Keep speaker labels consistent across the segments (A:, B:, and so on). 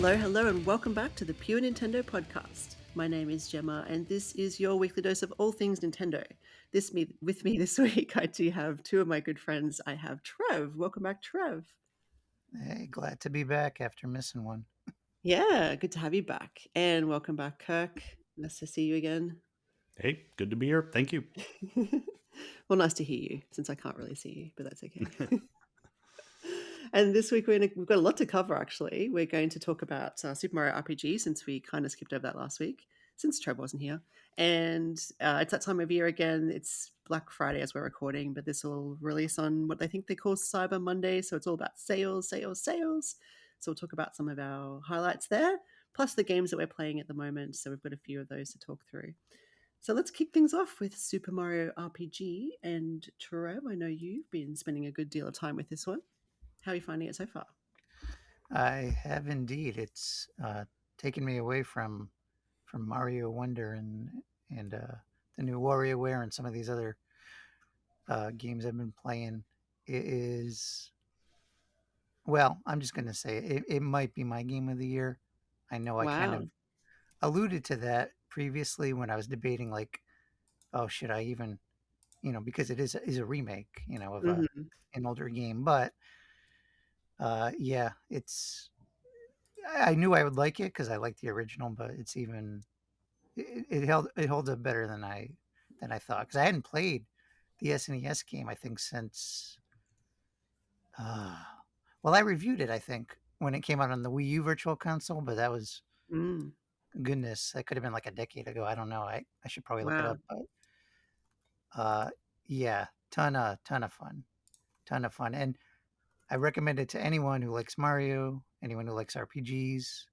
A: Hello, hello, and welcome back to the Pure Nintendo Podcast. My name is Jemma, and this is your weekly dose of all things Nintendo. With me this week, I do have two of my good friends. I have Trev. Welcome back, Trev.
B: Hey, glad to be back after missing one.
A: Yeah, good to have you back. And welcome back, Kirk. Nice to see you again.
C: Hey, good to be here. Thank you.
A: Well, nice to hear you, since I can't really see you, but that's okay. And this week we've got a lot to cover, actually. We're going to talk about Super Mario RPG, since we kind of skipped over that last week, since Trev wasn't here. And it's that time of year again. It's Black Friday as we're recording, but this will release on what they think they call Cyber Monday. So it's all about sales, sales, sales. So we'll talk about some of our highlights there, plus the games that we're playing at the moment. So we've got a few of those to talk through. So let's kick things off with Super Mario RPG. And Trev, I know you've been spending a good deal of time with this one. How are you finding it so far?
B: I have indeed. It's taken me away from Mario Wonder and the new WarioWare and some of these other games I've been playing. It is, well, I'm just going to say it might be my game of the year. I know I kind
A: Wow.
B: of alluded to that previously when I was debating, like, oh, should I even, because it is a remake, of
A: Mhm.
B: an older game, but yeah, I knew I would like it because I like the original, but it's even it holds up better than I thought because I hadn't played the SNES game I think since uh, well I reviewed it I think when it came out on the Wii U Virtual Console, but that was
A: Mm.
B: goodness, that could have been like a decade ago. I don't know. I should probably look it
A: Wow.
B: up, but uh, yeah, ton of fun, and I recommend it to anyone who likes Mario, anyone who likes RPGs.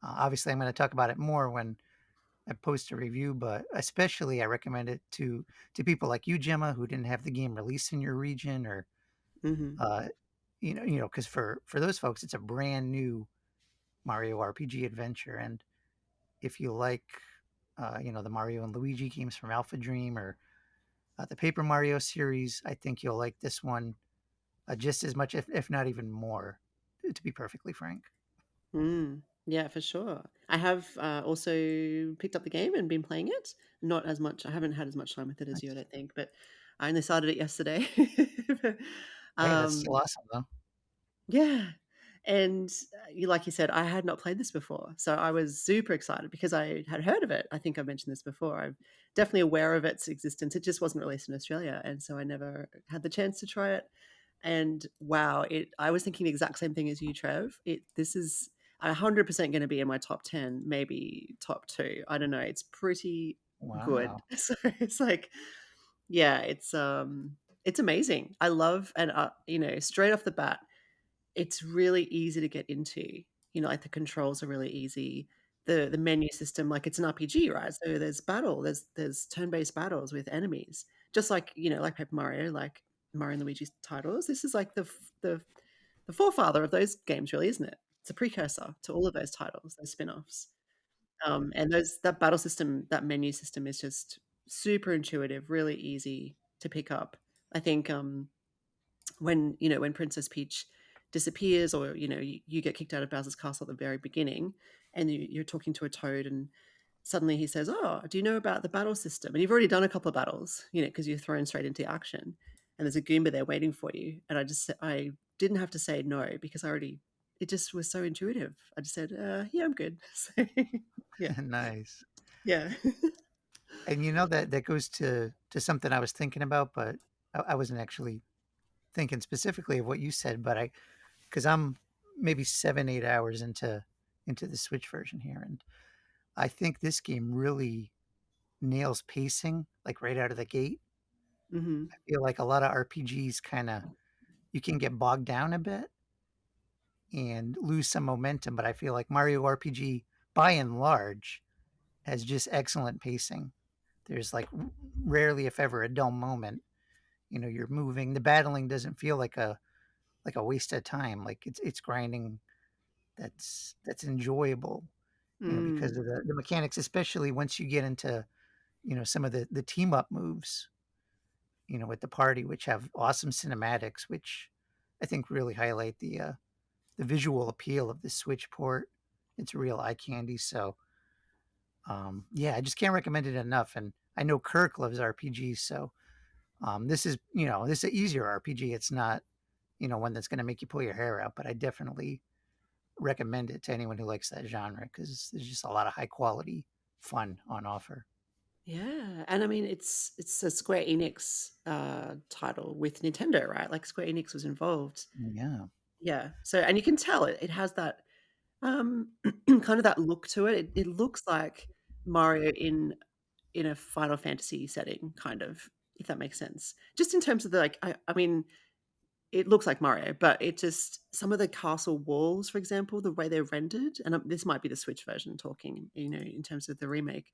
B: Obviously, I'm going to talk about it more when I post a review, but especially I recommend it to people like you, Gemma, who didn't have the game released in your region, or
A: Mhm.
B: uh, because for those folks, it's a brand new Mario RPG adventure, and if you like, the Mario and Luigi games from Alpha Dream or the Paper Mario series, I think you'll like this one just as much, if not even more, to be perfectly frank.
A: Mm. Yeah, for sure. I have also picked up the game and been playing it. Not as much. I haven't had as much time with it as you, I
B: Nice.
A: don't think, but I only started it yesterday.
B: Hey, that's still
A: um,
B: awesome, though.
A: yeah. And like you said, I had not played this before. So I was super excited because I had heard of it. I think I mentioned this before. I'm definitely aware of its existence. It just wasn't released in Australia. And so I never had the chance to try it. And wow, I was thinking the exact same thing as you, Trev. This is 100% going to be in my top 10, maybe top 2. I don't know. It's pretty good.
B: Wow.
A: So it's like, yeah, it's amazing. I love, and straight off the bat, it's really easy to get into. Like the controls are really easy. The menu system, like it's an RPG, right? So there's turn-based battles with enemies. Just like, like Paper Mario, like Mario and Luigi's titles. This is like the forefather of those games, really, isn't it? It's a precursor to all of those titles, those spin-offs. And that battle system, that menu system is just super intuitive, really easy to pick up. I think when Princess Peach disappears, or you get kicked out of Bowser's castle at the very beginning, and you're talking to a Toad, and suddenly he says, "Oh, do you know about the battle system?" And you've already done a couple of battles, because you're thrown straight into action, and there's a Goomba there waiting for you. And I didn't have to say no because it just was so intuitive. I just said, "Yeah, I'm good." So, yeah,
B: Nice.
A: yeah.
B: And that goes to something I was thinking about, but I wasn't actually thinking specifically of what you said, but because I'm maybe 7, 8 hours into the Switch version here, and I think this game really nails pacing like right out of the gate.
A: Hmm.
B: I feel like a lot of RPGs kind of you can get bogged down a bit and lose some momentum, but I feel like Mario RPG by and large has just excellent pacing. There's like rarely, if ever, a dull moment. You're moving. The battling doesn't feel like a waste of time. Like it's grinding that's enjoyable. Because
A: Mm.
B: of the mechanics, especially once you get into some of the team up moves. With the party, which have awesome cinematics, which I think really highlight the visual appeal of the Switch port. it's real eye candy. So yeah, I just can't recommend it enough. And I know Kirk loves RPGs, so this is this is an easier RPG. It's not one that's going to make you pull your hair out, but I definitely recommend it to anyone who likes that genre because there's just a lot of high quality fun on offer.
A: Yeah, and I mean, it's a Square Enix title with Nintendo, right? Like Square Enix was involved.
B: Yeah.
A: Yeah, so and you can tell it has that um, kind of that look to it. It looks like Mario in a Final Fantasy setting, kind of, if that makes sense. Just in terms of the like, I mean, it looks like Mario, but it just some of the castle walls, for example, the way they're rendered, and this might be the Switch version talking, in terms of the remake,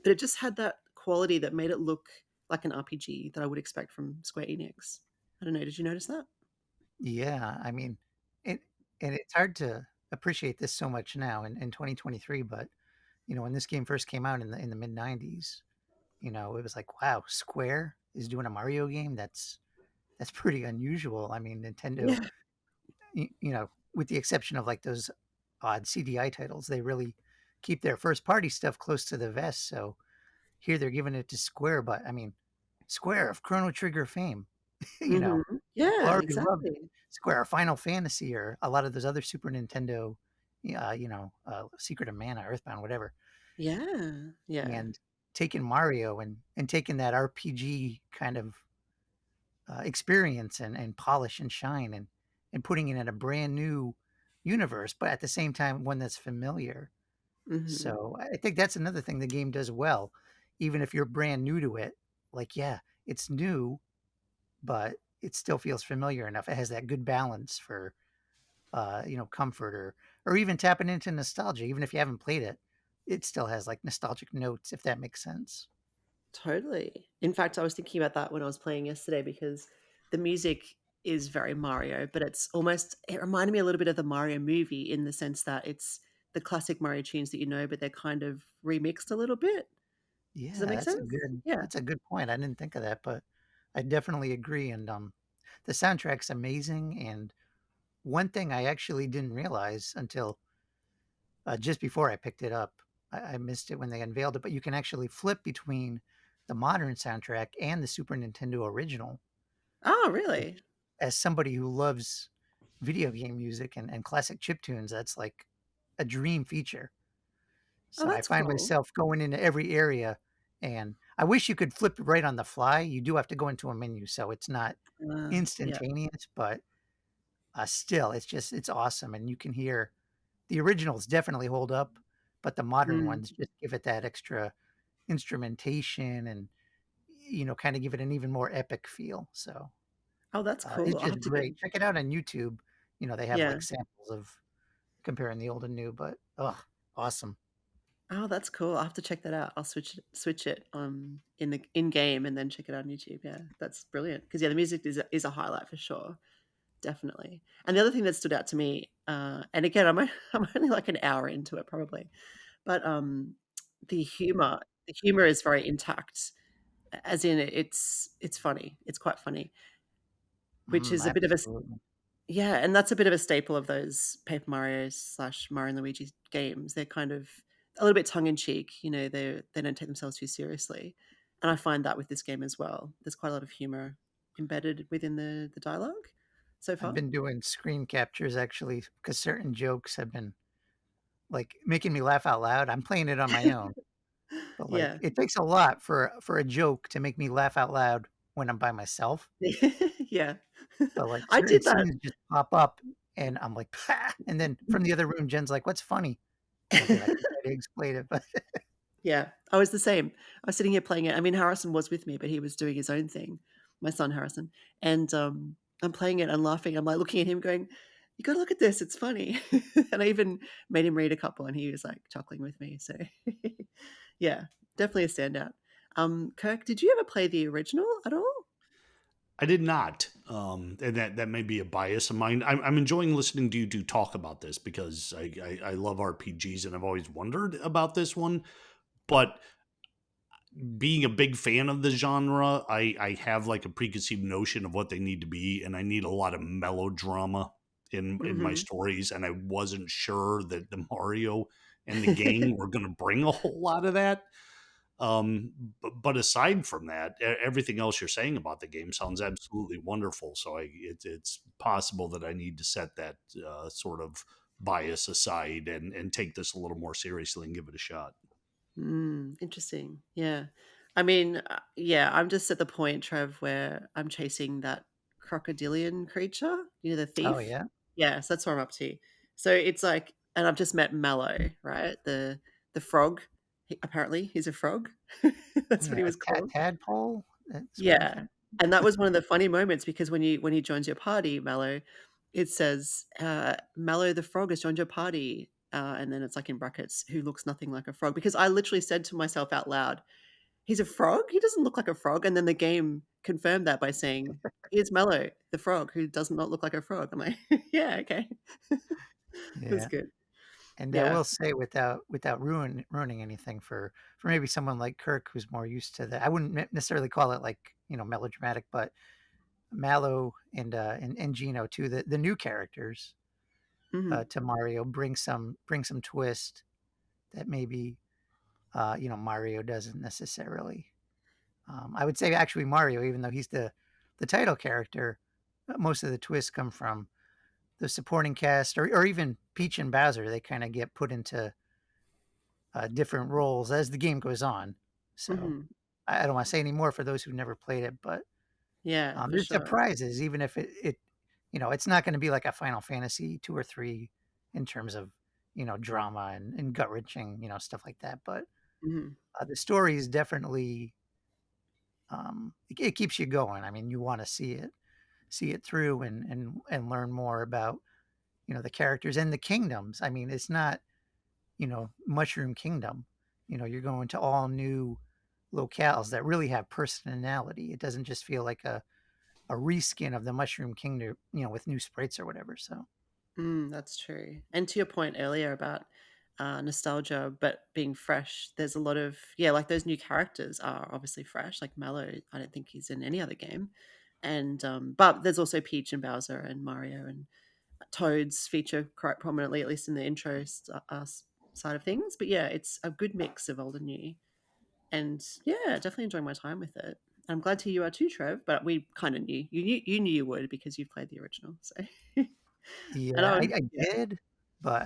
A: but it just had that quality that made it look like an RPG that I would expect from Square Enix. I don't know. Did you notice that?
B: Yeah. I mean, it and it's hard to appreciate this so much now in 2023, but when this game first came out in the mid 90s, it was like, wow, Square is doing a Mario game. That's pretty unusual. I mean, Nintendo,
A: Yeah.
B: with the exception of like those odd CDI titles, they really keep their first party stuff close to the vest. So here they're giving it to Square, but I mean, Square of Chrono Trigger fame,
A: Hmm.
B: people
A: Yeah,
B: already love
A: exactly.
B: Square, Final Fantasy, or a lot of those other Super Nintendo, Secret of Mana, Earthbound, whatever,
A: Yeah, yeah.
B: and taking Mario and taking that RPG kind of experience and polish and shine and putting it in a brand new universe, but at the same time one that's familiar.
A: Hmm.
B: So I think that's another thing the game does well, even if you're brand new to it. Like, yeah, it's new, but it still feels familiar enough. It has that good balance for comfort or even tapping into nostalgia. Even if you haven't played it, it still has like nostalgic notes, if that makes sense.
A: Totally. In fact, I was thinking about that when I was playing yesterday because the music is very Mario, but it reminded me a little bit of the Mario movie in the sense that it's the classic Mario tunes that you know, but they're kind of remixed a little bit. Does that
B: Yeah,
A: make
B: that's a
A: sense?
B: good
A: Yeah.
B: that's a good point. I didn't think of that, but I definitely agree. And the soundtrack's amazing. And one thing I actually didn't realize until just before I picked it up, I missed it when they unveiled it, but you can actually flip between the modern soundtrack and the Super Nintendo original,
A: Oh,
B: which,
A: really?
B: as somebody who loves video game music and classic chip tunes, that's like a dream feature.
A: Oh,
B: So I
A: that's
B: find
A: cool.
B: myself going into every area, and I wish you could flip it right on the fly. You do have to go into a menu, so it's not
A: Yeah.
B: instantaneous, but still, it's awesome, and you can hear the originals definitely hold up, but the modern
A: Mm.
B: ones just give it that extra instrumentation and kind of give it an even more epic feel. So
A: Oh, that's cool.
B: it's
A: I'll
B: just
A: have to
B: great. Check it out on YouTube. They have
A: yeah.
B: like samples of comparing the old and new, but awesome.
A: Oh, that's cool. I'll have to check that out. I'll switch it in the in game and then check it out on YouTube. Yeah, that's brilliant. Because yeah, the music is a highlight for sure, definitely. And the other thing that stood out to me, and again, I'm only like an hour into it probably, but the humor is very intact. As in, it's funny. It's quite funny, which is a bit of a
B: Absolutely.
A: yeah, and that's a bit of a staple of those Paper Mario / Mario and Luigi games. They're kind of a little bit tongue in cheek, they don't take themselves too seriously. And I find that with this game as well. There's quite a lot of humor embedded within the dialogue so
B: I've
A: far.
B: been doing screen captures actually because certain jokes have been like making me laugh out loud. I'm playing it on my own, but like
A: Yeah.
B: it takes a lot for a joke to make me laugh out loud when I'm by myself.
A: Yeah.
B: But like
A: I
B: certain
A: did that.
B: scenes just pop up and I'm like, "Pah!" And then from the other room, Jen's like, "What's funny?" Okay, I can try to explain it, but
A: Yeah, I was the same. I was sitting here playing it. I mean, Harrison was with me, but he was doing his own thing, my son Harrison. And I'm playing it and laughing. I'm like looking at him going, "You got to look at this. It's funny." And I even made him read a couple and he was like chuckling with me. So yeah, definitely a standout. Kirk, did you ever play the original at all?
C: I did not, and that may be a bias of mine. I'm enjoying listening to you two talk about this because I love RPGs and I've always wondered about this one. But being a big fan of the genre, I have like a preconceived notion of what they need to be, and I need a lot of melodrama. in my
A: Mhm.
C: stories, and I wasn't sure that the Mario and the gang were going to bring a whole lot of that. But aside from that, everything else you're saying about the game sounds absolutely wonderful. So it's possible that I need to set that sort of bias aside and take this a little more seriously and give it a shot.
A: Interesting. Yeah. I mean, yeah, I'm just at the point, Trev, where I'm chasing that crocodilian creature, the
B: Oh
A: thief.
B: yeah,
A: Yeah, so that's what I'm up to. So it's like, and I've just met Mallow, right? The frog. Apparently, he's a frog. That's what
B: yeah.
A: he was called.
B: Tadpole. That's what I
A: Yeah,
B: think.
A: and that was one of the funny moments because when he joins your party, Mallow, it says, "Mallow the frog has joined your party," and then it's like in brackets, "Who looks nothing like a frog." Because I literally said to myself out loud, "He's a frog? He doesn't look like a frog." And then the game confirmed that by saying, "Here's Mallow the frog, who does not look like a frog." I'm like, "Yeah, okay." It was
B: Yeah.
A: good.
B: And I
A: Yeah.
B: will say, without ruining anything for maybe someone like Kirk who's more used to that, I wouldn't necessarily call it like melodramatic, but Mallow and Gino too, the new characters
A: Mhm.
B: to Mario bring some twist that maybe Mario doesn't necessarily. I would say actually Mario, even though he's the title character, most of the twists come from the supporting cast, or even Peach and Bowser. They kind of get put into different roles as the game goes on. So
A: Mhm.
B: I don't want to say any more for those who've never played it, but
A: Yeah, for
B: there's
A: sure.
B: surprises, even if it's not going to be like a Final Fantasy 2 or 3 in terms of drama and gut wrenching stuff like that. But
A: Mhm.
B: the story is definitely it keeps you going. I mean, you want to see it through and learn more about the characters and the kingdoms. I mean, it's not Mushroom Kingdom. You're going to all new locales that really have personality. It doesn't just feel like a reskin of the Mushroom Kingdom, with new sprites or whatever. So
A: That's true. And to your point earlier about nostalgia, but being fresh, there's a lot of, yeah, like those new characters are obviously fresh. Like Mallow, I don't think he's in any other game. And, but there's also Peach and Bowser and Mario and Toads feature quite prominently, at least in the intro side of things. But yeah, it's a good mix of old and new. And yeah, definitely enjoying my time with it. I'm glad to hear you are too, Trev, but we kind of knew. You knew you would because you've played the original. So, and
B: yeah,
A: I
B: I,
A: would,
B: I
A: yeah.
B: did, but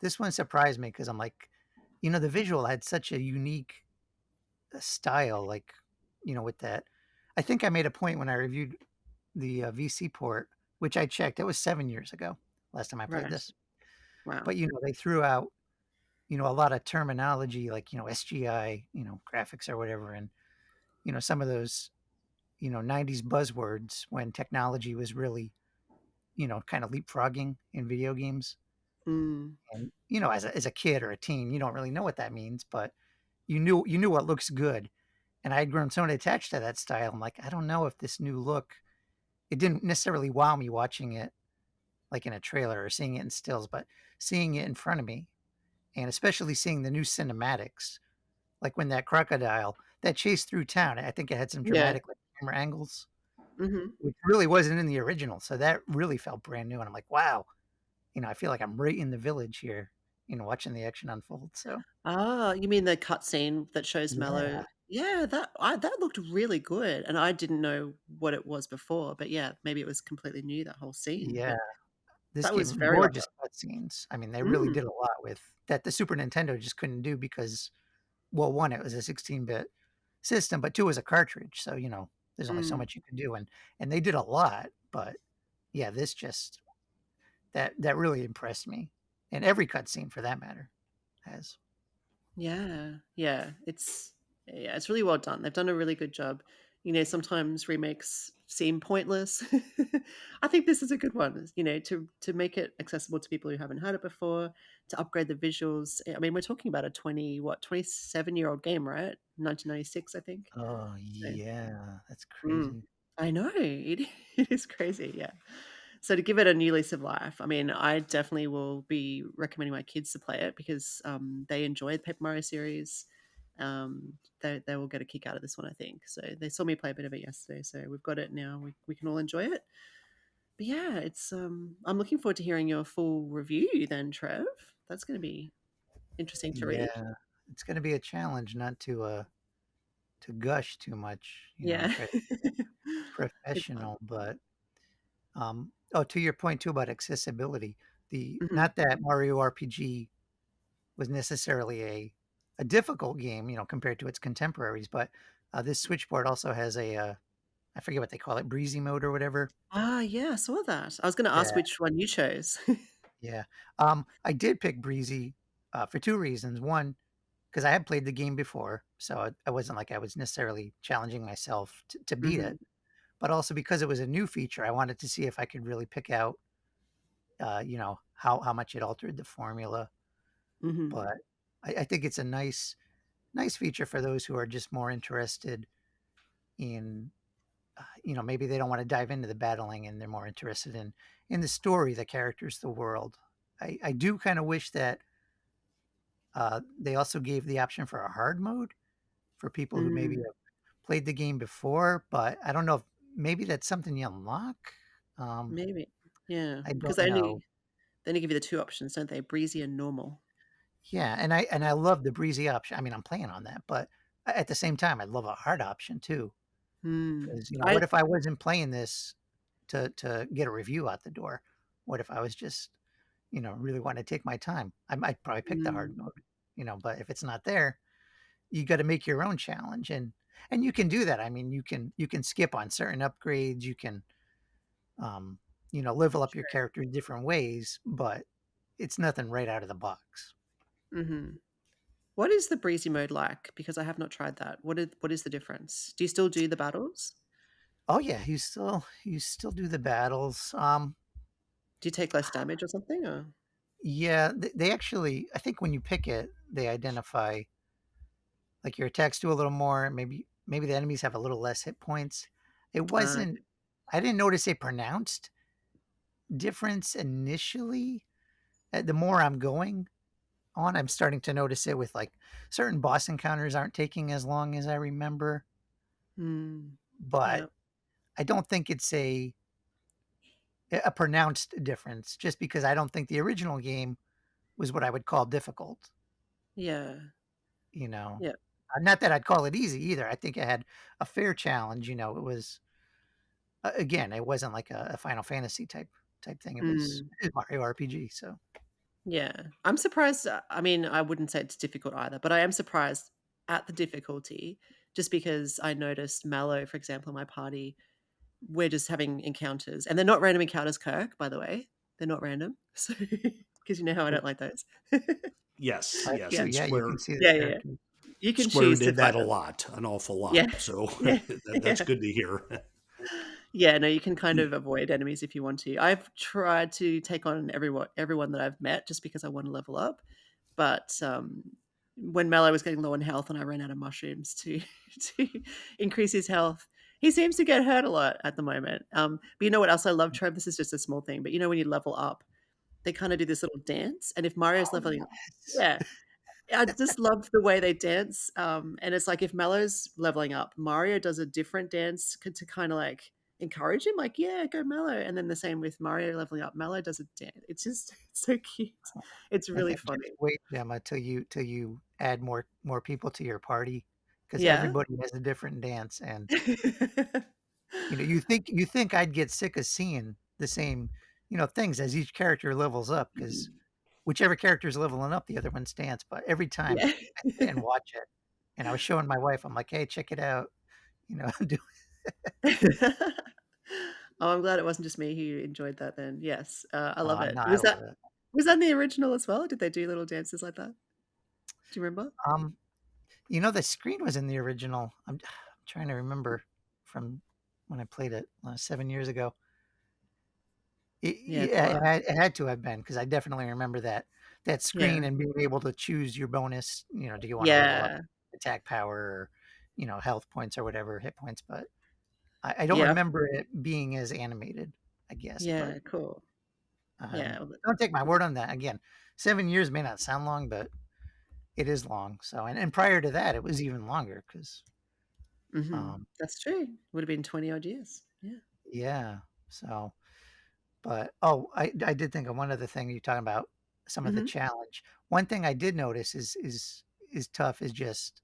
B: this one surprised me because I'm like, the visual had such a unique style, like, with that. I think I made a point when I reviewed the VC port, which I checked. It was 7 years ago last time I played
A: Right.
B: this.
A: Wow.
B: But they threw out a lot of terminology like SGI, graphics or whatever, and some of those 90s buzzwords when technology was really kind of leapfrogging in video games.
A: Mm,
B: And as a kid or a teen, you don't really know what that means, but you knew what looks good. And I had grown so attached to that style. I'm like, I don't know if this new look, it didn't necessarily wow me watching it like in a trailer or seeing it in stills, but seeing it in front of me, and especially seeing the new cinematics, like when that crocodile that chased through town. I think it had some
A: yeah.
B: dramatic like camera angles,
A: Mhm.
B: which really wasn't in the original. So that really felt brand new. And I'm like, wow, I feel like I'm right in the village here, watching the action unfold. So
A: Ah, you mean the cutscene that shows
B: yeah,
A: Mallow? Yeah, that looked really good, and I didn't know what it was before, but yeah, maybe it was completely new, that whole scene,
B: yeah.
A: but
B: This
A: that was
B: game,
A: very
B: gorgeous
A: well
B: cutscenes. I mean, they
A: done.
B: really did a lot with that the Super Nintendo just couldn't do because, well, one, it was a 16-bit system, but two, it was a cartridge. So, there's only so
A: Mm.
B: much you can do. And they did a lot, but yeah, this just that really impressed me. And every cutscene for that matter has.
A: Yeah, yeah, it's really well done. They've done a really good job. Sometimes remakes seem pointless. I think this is a good one, to make it accessible to people who haven't had it before, to upgrade the visuals. I mean, we're talking about a 27-year-old game, right? 1996, I think.
B: Oh
A: So,
B: yeah, that's
A: mm,
B: crazy.
A: I know it is crazy. Yeah. So to give it a new lease of life, I mean, I definitely will be recommending my kids to play it because they enjoy the Paper Mario series. They will get a kick out of this one, I think. So they saw me play a bit of it yesterday, so we've got it now. We can all enjoy it. But yeah, it's I'm looking forward to hearing your full review then, Trev. That's going to be interesting to read.
B: Yeah, it's going to be a challenge not to gush too much,
A: Yeah.
B: try to
A: It's fun.
B: professional, but oh, to your point too about accessibility, the
A: Mhm.
B: not that Mario RPG was necessarily a difficult game, compared to its contemporaries, but this Switchboard also has I forget what they call it, breezy mode or whatever.
A: Ah, yeah, I saw that. I was gonna ask
B: Yeah,
A: which one you chose.
B: yeah. I did pick breezy for two reasons. One, because I had played the game before, so I wasn't like I was necessarily challenging myself to beat it,
A: Mhm,
B: but also because it was a new feature, I wanted to see if I could really pick out, how much it altered the formula.
A: mhm,
B: But I think it's a nice feature for those who are just more interested in, maybe they don't want to dive into the battling and they're more interested in the story, the characters, the world. I do kind of wish that they also gave the option for a hard mode for people who maybe
A: mm,
B: have played the game before, but I don't know if maybe that's something you unlock. Um,
A: maybe. Yeah,
B: I
A: 'cause
B: don't know.
A: they only give you the 2 options, don't they? Breezy and normal.
B: Yeah, and I love the breezy option. I mean, I'm playing on that, but at the same time, I love a hard option too.
A: Mm.
B: Because
A: I
B: what if I wasn't playing this to get a review out the door? What if I was just, really want to take my time? I might probably pick the hard
A: mm,
B: mode, but if it's not there, you got to make your own challenge, and you can do that. I mean, you can skip on certain upgrades. You can, um, level up your
A: true.
B: character in different ways, but it's nothing right out of the box.
A: Mhm. What is the breezy mode like? Because I have not tried that. What is the difference? Do you still do the battles?
B: Oh yeah, you still do the battles.
A: Do you take less damage or something, or
B: Yeah, they actually, I think when you pick it, they identify like your attacks do a little more. Maybe the enemies have a little less hit points. It wasn't. I didn't notice a pronounced difference initially. The more I'm going on, I'm starting to notice it with like certain boss encounters aren't taking as long as I remember,
A: mm,
B: but
A: yeah,
B: I don't think it's a pronounced difference just because I don't think the original game was what I would call difficult,
A: yeah,
B: you know.
A: yeah,
B: Not that I'd call it easy either. I think it had a fair challenge, it was again, it wasn't like a Final Fantasy type thing.
A: mm.
B: It was Mario RPG, so
A: Yeah. I'm surprised, I mean, I wouldn't say it's difficult either, but I am surprised at the difficulty just because I noticed Mallow, for example, in my party, we're just having encounters, and they're not random encounters, Kirk, by the way. They're not random. So, because you know how I don't like those.
C: Yes,
B: that's
C: yes,
A: Yeah.
B: true.
C: and
B: Yeah, you
C: Square
B: can see the
A: Yeah, yeah, yeah.
B: characters.
A: You can
C: Square
A: choose to
C: did
A: fight
C: that a
A: them.
C: lot, an awful
A: Yeah.
C: lot. So
A: Yeah.
C: that's
A: Yeah.
C: good to hear.
A: Yeah, no, you can kind of avoid enemies if you want to. I've tried to take on everyone that I've met just because I want to level up. But when Mallow was getting low on health and I ran out of mushrooms to to increase his health, he seems to get hurt a lot at the moment. But you know what else I love, Trev? This is just a small thing, but you know when you level up, they kind of do this little dance, and if Mario's
B: Oh
A: leveling,
B: yes.
A: yeah, I just love the way they dance. And it's like if Mallow's leveling up, Mario does a different dance to kind of like encourage him, like, yeah, go Mallow. And then the same with Mario leveling up, Mallow does a dance. It's just it's so cute. It's
B: And
A: really
B: just
A: funny.
B: wait, Gemma, till you add more people to your party, because
A: Yeah.
B: everybody has a different dance, and you think I'd get sick of seeing the same, things as each character levels up, because
A: Mhm.
B: whichever character is leveling up, the other one's dance. But every time
A: Yeah.
B: I sit and watch it, and I was showing my wife, I'm like, hey, check it out, do
A: Oh, I'm glad it wasn't just me who enjoyed that then. Yes, I love it.
B: no, I love it.
A: Was that in the original as well? Did they do little dances like that? Do you remember?
B: Um, the screen was in the original. I'm trying to remember from when I played it 7 years ago.
A: Yeah,
B: Yeah,
A: cool.
B: it had to have been because I definitely remember that
A: Yeah.
B: screen and being able to choose your bonus. Do you want to level up
A: Yeah.
B: attack power or health points or whatever hit points? But I don't
A: Yeah.
B: remember it being as animated. I guess, but
A: Yeah, cool. Yeah. Well,
B: don't take my word on that. Again, 7 years may not sound long, but it is long. So, and prior to that, it was even longer because,
A: mhm.
B: um,
A: That's true. Would have been 20 odd years. Yeah.
B: yeah. So, But I did think of one other thing you're talking about, some of the
A: Mhm.
B: challenge. One thing I did notice is tough is just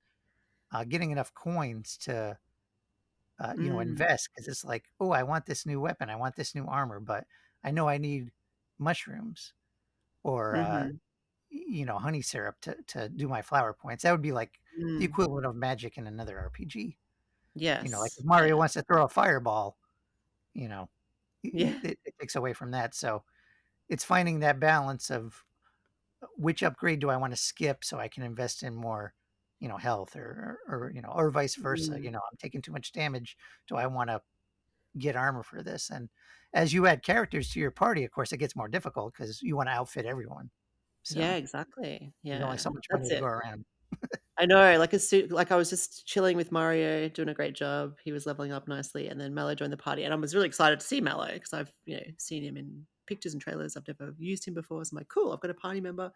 B: getting enough coins to
A: Mm.
B: invest, because it's like, oh, I want this new weapon, I want this new armor, but I know I need mushrooms or
A: Mhm.
B: honey syrup to do my flower points. That would be like the
A: Mm.
B: equivalent of magic in another RPG. Like if
A: Yes.
B: Mario
A: Yeah.
B: wants to throw a fireball, you know,
A: Yeah.
B: it takes away from that. So it's finding that balance of which upgrade do I want to skip so I can invest in more, health, or vice versa.
A: Mm.
B: I'm taking too much damage. Do I want to get armor for this? And as you add characters to your party, of course, it gets more difficult because you want to outfit everyone.
A: Yeah,
B: So
A: exactly.
B: there's only
A: Yeah.
B: so much money
A: That's
B: to go
A: it.
B: around.
A: I know, like I was just chilling with Mario, doing a great job. He was leveling up nicely, and then Mallow joined the party, and I was really excited to see Mallow because I've seen him in pictures and trailers. I've never used him before, so I'm like, cool, I've got a party member.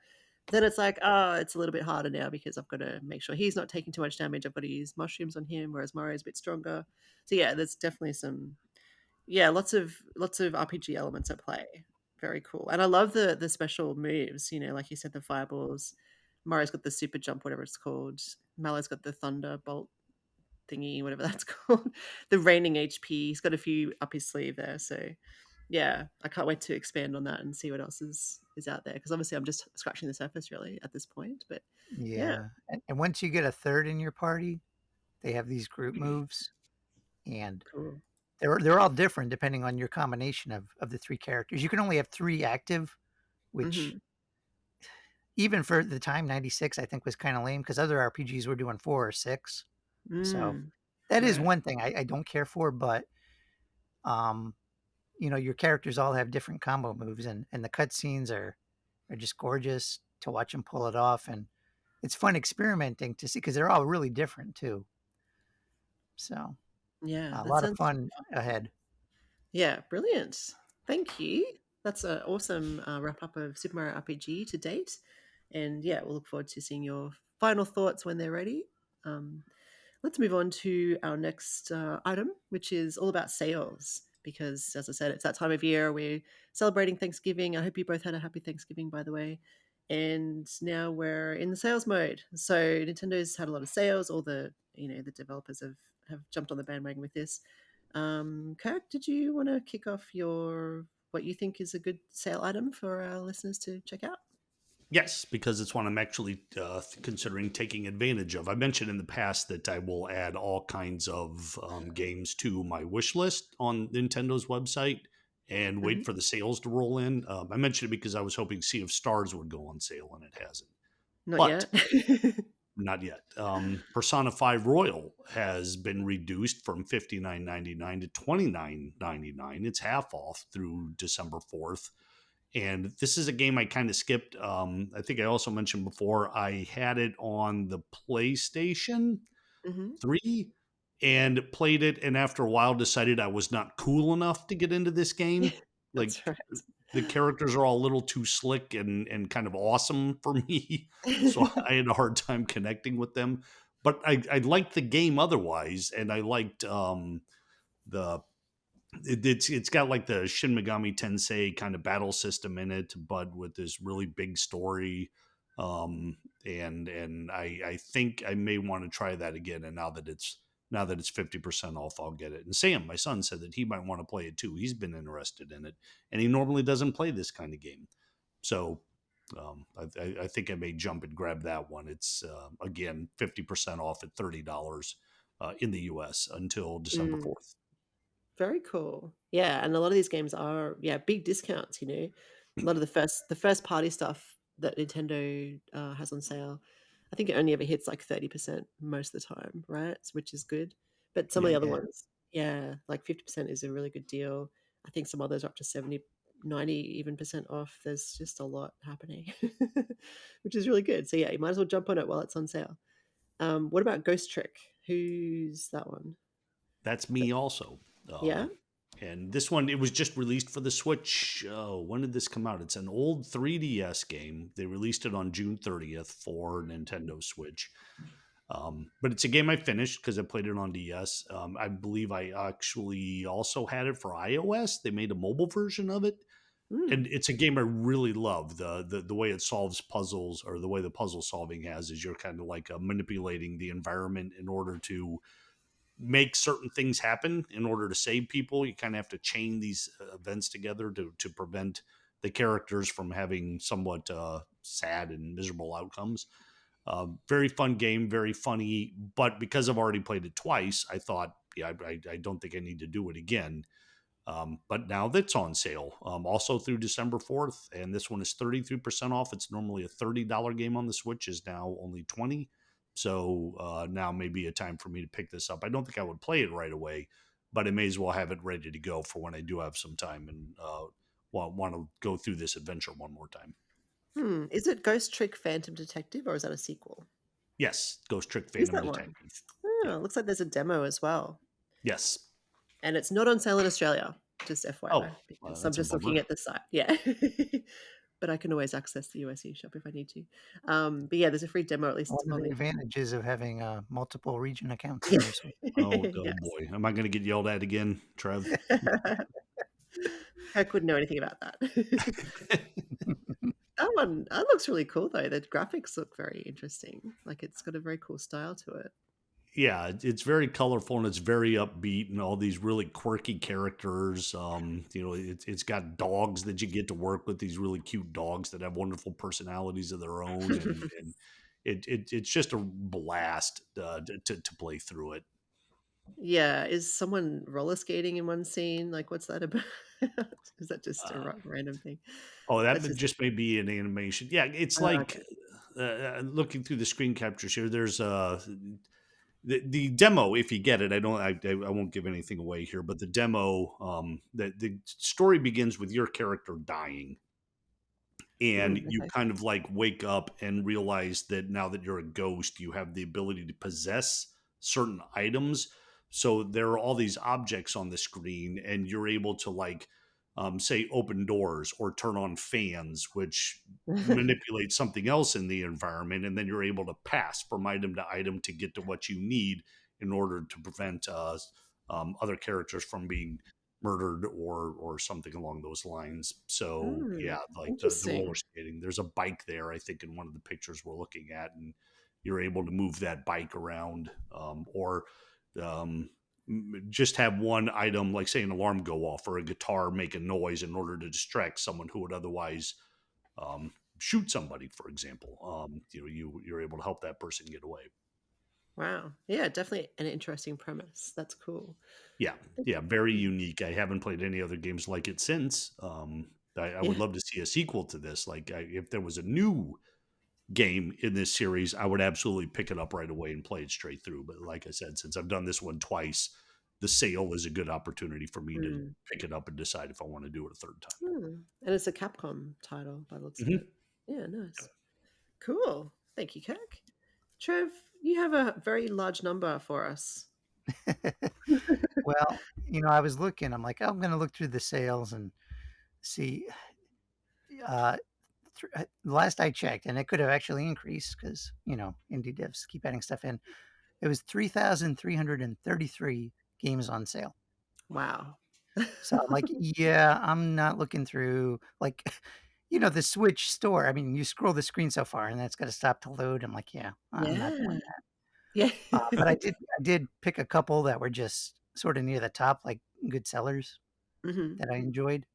A: Then it's like, oh, it's a little bit harder now because I've got to make sure he's not taking too much damage. I've got to use mushrooms on him, whereas Mario's a bit stronger. So yeah, there's definitely some lots of RPG elements at play. Very cool. And I love the special moves, like you said, the fireballs. Mario's got the super jump, whatever it's called. Mallow's got the thunderbolt thingy, whatever that's called. The raining HP. He's got a few up his sleeve there. So yeah, I can't wait to expand on that and see what else is out there. Because obviously I'm just scratching the surface really at this point. But yeah,
B: Yeah. And once you get a third in your party, they have these group moves, and
A: cool.
B: they're all different depending on your combination of the three characters. You can only have three active, which
A: Hmm.
B: even for the time, 96, I think was kind of lame because other RPGs were doing four or six. So
A: Mm,
B: that is
A: right.
B: one thing I don't care for, but um, your characters all have different combo moves, and the cutscenes are just gorgeous to watch them pull it off, and it's fun experimenting to see because they're all really different too. So
A: Yeah,
B: a
A: that
B: lot of
A: sounds
B: fun ahead.
A: Yeah, brilliant. Thank you. That's an awesome wrap up of Super Mario RPG to date. And yeah, we'll look forward to seeing your final thoughts when they're ready. Um, let's move on to our next item, which is all about sales. Because, as I said, it's that time of year. We're celebrating Thanksgiving. I hope you both had a happy Thanksgiving, by the way. And now we're in the sales mode. So Nintendo's had a lot of sales. All the developers have jumped on the bandwagon with this. Kirk, did you want to kick off what you think is a good sale item for our listeners to check out?
C: Yes, because it's one I'm actually considering taking advantage of. I mentioned in the past that I will add all kinds of games to my wish list on Nintendo's website and
A: Hmm.
C: wait for the sales to roll in. I mentioned it because I was hoping Sea of Stars would go on sale, and it hasn't.
A: Not
C: But
A: yet.
C: not yet. Persona 5 Royal has been reduced from $59.99 to $29.99. It's half off through December 4th. And this is a game I kind of skipped. I think I also mentioned before I had it on the PlayStation
A: Hmm.
C: 3 and played it, and after a while decided I was not cool enough to get into this game.
A: That's
C: Like
A: right.
C: the characters are all a little too slick and kind of awesome for me. So I had a hard time connecting with them. But I liked the game otherwise, and I liked the it's got like the Shin Megami Tensei kind of battle system in it, but with this really big story. Um, and I think I may want to try that again. And now that it's 50% off, I'll get it. And Sam, my son, said that he might want to play it too. He's been interested in it, and he normally doesn't play this kind of game. So I think I may jump and grab that one. It's again 50% off at $30 in the US until December
A: Mm,
C: 4th.
A: very cool. Yeah, and a lot of these games are big discounts. A lot of the first party stuff that Nintendo has on sale. I think it only ever hits like 30% most of the time, right? Which is good. But some of
C: Yeah.
A: the other
B: Yeah.
A: ones, yeah, like 50% is a really good deal. I think some others are up to 70, 90 even percent off. There's just a lot happening, which is really good. So yeah, you might as well jump on it while it's on sale. What about Ghost Trick? Who's that one?
C: That's
A: Is that,
C: me also.
A: yeah?
C: And this one, it was just released for the Switch. Oh, when did this come out? It's an old 3DS game. They released it on June 30th for Nintendo Switch. But it's a game I finished because I played it on DS. I believe I actually also had it for iOS. They made a mobile version of it.
A: Mm.
C: And it's a game I really love. The way it solves puzzles, or the way the puzzle solving has, is you're kind of like manipulating the environment in order to make certain things happen in order to save people. You kind of have to chain these events together to prevent the characters from having somewhat sad and miserable outcomes. Very fun game, very funny. But because I've already played it twice, I thought, yeah, I don't think I need to do it again. But now that's on sale, also through December 4th, and this one is 33% off. It's normally a $30 game on the Switch, is now only 20. So now may be a time for me to pick this up. I don't think I would play it right away, but I may as well have it ready to go for when I do have some time and want to go through this adventure one more time.
A: Is it Ghost Trick Phantom Detective, or is that a sequel?
C: Yes, Ghost Trick
A: Is
C: Phantom
A: that one?
C: Detective.
A: Oh,
C: Yeah.
A: looks like there's a demo as well.
C: Yes.
A: And it's not on sale in Australia, just FYI,
C: Oh,
A: because I'm
C: that's a
A: just looking
C: bummer.
A: at the site. Yeah. But I can always access the US eShop if I need to. But yeah, there's a free demo at least
B: One of
A: on
B: the
A: the.
B: advantages of having multiple region accounts
A: Yeah.
B: on your Switch.
C: Oh,
A: Yes.
C: boy. Am I going to get yelled at again, Trev?
A: Kirk wouldn't know anything about that. That looks really cool though. The graphics look very interesting. Like it's got a very cool style to it.
C: Yeah, it's very colorful and it's very upbeat, and all these really quirky characters. It's got dogs that you get to work with, these really cute dogs that have wonderful personalities of their own, and it's just a blast to play through it.
A: Yeah, is someone roller skating in one scene? Like, what's that about? Is that just a random thing?
C: Oh, that
A: That's just
C: just may be an animation. Yeah, it's
A: okay.
C: like looking through the screen captures here. There's the demo, if you get it. I won't give anything away here, but the demo, the story begins with your character dying, and you
A: Okay.
C: kind of like wake up and realize that now that you're a ghost, you have the ability to possess certain items. So there are all these objects on the screen, and you're able to like say open doors or turn on fans, which manipulate something else in the environment, and then you're able to pass from item to item to get to what you need in order to prevent other characters from being murdered or something along those lines. So yeah, like the roller
A: Interesting.
C: skating, there's a bike there, I think, in one of the pictures we're looking at, and you're able to move that bike around, or just have one item, like say an alarm go off or a guitar make a noise in order to distract someone who would otherwise shoot somebody, for example. You're able to help that person get away.
A: Wow. Yeah, definitely an interesting premise. That's cool.
C: Yeah, very unique. I haven't played any other games like it since. I would
A: Yeah.
C: love to see a sequel to this. Like, if there was a new game in this series, I would absolutely pick it up right away and play it straight through. But like I said, since I've done this one twice, the sale is a good opportunity for me to
A: Mm.
C: pick it up and decide if I want to do it a third time.
A: And it's a Capcom title by the looks of
C: Mhm.
A: it. Yeah, nice. Cool. Thank you, Kirk. Trev, you have a very large number for us.
B: Well, I was looking. I'm like, oh, I'm going to look through the sales and see. Uh, last I checked, and it could have actually increased because indie devs keep adding stuff in. It was 3,333 games on sale.
A: Wow.
B: So I'm like, yeah, I'm not looking through like, the Switch store. I mean, you scroll the screen so far, and that's got to stop to load. I'm like, yeah, I'm not
A: Yeah.
B: doing
A: Yeah.
B: that. But I did pick a couple that were just sort of near the top, like good sellers
A: Mhm.
B: that I enjoyed.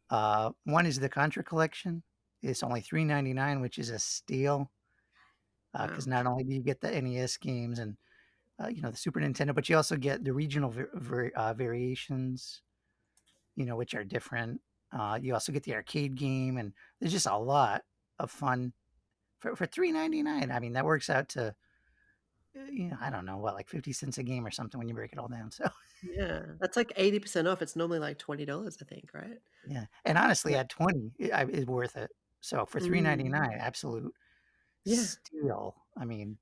B: One is the Contra Collection. It's only $3.99, which is a steal. Because
A: Wow.
B: not only do you get the NES games and the Super Nintendo, but you also get the regional variations, which are different. You also get the arcade game, and there's just a lot of fun for $3.99. I mean, that works out to I don't know what, like 50 cents a game or something when you break it all down. So
A: Yeah. That's like 80% off. It's normally like $20, I think, right?
B: yeah, and honestly,
A: Yeah.
B: at 20, is worth it. So for
A: Mm.
B: 3.99, absolute
A: Yeah.
B: steal. I mean,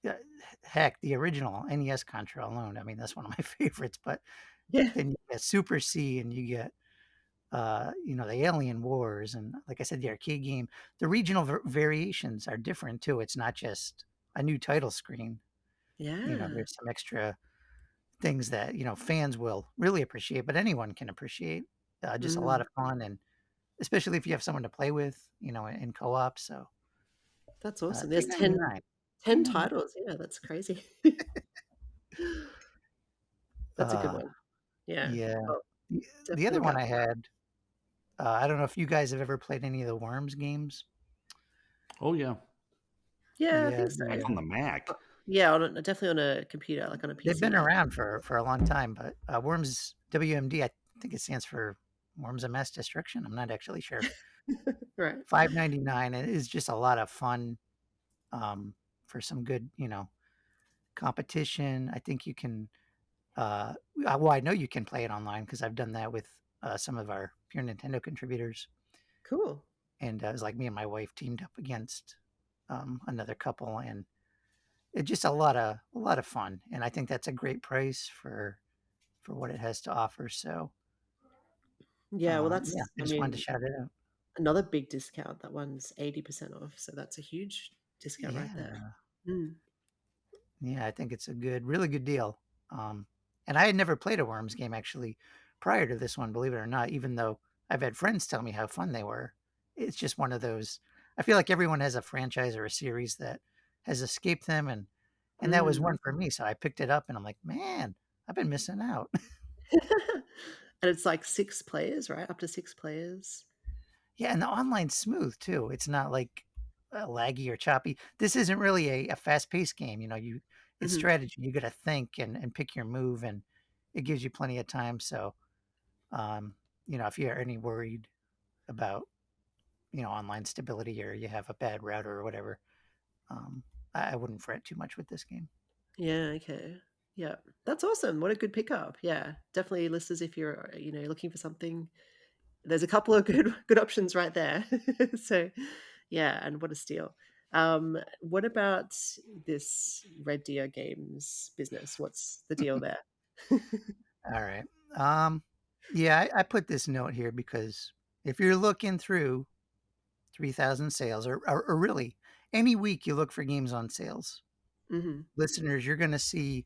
B: yeah, heck, the original NES Contra alone. I mean, that's one of my favorites. But
A: Yeah.
B: then you get Super C, and you get the Alien Wars, and like I said, the arcade game. The regional variations are different too. It's not just a new title screen.
A: Yeah.
B: There's some extra things that fans will really appreciate, but anyone can appreciate. just a lot of fun, and especially if you have someone to play with, in co-op. So
A: That's awesome.
B: three
A: There's
B: ninety
A: 10,
B: nine.
A: 10 titles. Yeah, that's crazy. That's a good
B: Uh,
A: one. Yeah.
B: yeah.
A: I'll
B: The
A: definitely
B: other
A: look
B: one
A: out
B: I
A: for that.
B: had, I don't know if you guys have ever played any of the Worms games.
C: Oh yeah,
A: Yeah, I
B: Yeah,
A: think so.
C: like on the Mac.
A: Yeah, definitely on a computer, like on a
B: they've been
A: PC.
B: around for a long time, but Worms WMD, I think it stands for Worms of Mass Destruction. I'm not actually sure.
A: Right.
B: $5.99. It is just a lot of fun, um, for some good, competition. I think you can. Well, I know you can play it online because I've done that with some of our pure Nintendo contributors,
A: Cool.
B: and it was like me and my wife teamed up against another couple, and it's just a lot of fun. And I think that's a great price for what it has to offer. So
A: Yeah, well,
B: yeah, I
A: I
B: just wanted to
A: mean,
B: shout it out.
A: another big discount. That one's 80% off, so that's a huge discount right there.
B: Yeah,
A: Mm.
B: yeah, I think it's a really good deal. Um, and I had never played a Worms game actually prior to this one, believe it or not. Even though I've had friends tell me how fun they were, it's just one of those. I feel like everyone has a franchise or a series that has escaped them, and that was
A: Mm.
B: one for me. So I picked it up, and I'm like, man, I've been missing out.
A: And it's like 6 players, right? Up to 6 players.
B: Yeah, and the online's smooth too. It's not like laggy or choppy. This isn't really a fast-paced game. It's
A: Mhm.
B: strategy. You got to think and pick your move, and it gives you plenty of time. So, um, if you're any worried about online stability, or you have a bad router or whatever, um, I wouldn't fret too much with this game.
A: Yeah, okay. Yeah. That's awesome. What a good pickup. Yeah. Definitely listeners if you're, looking for something. There's a couple of good options right there. So, yeah, and what a steal. What about this Red Deer Games business? What's the deal there?
B: All right. Um, yeah, I put this note here because if you're looking through 3,000 sales, or really any week you look for games on sales,
A: Mhm.
B: listeners, you're going to see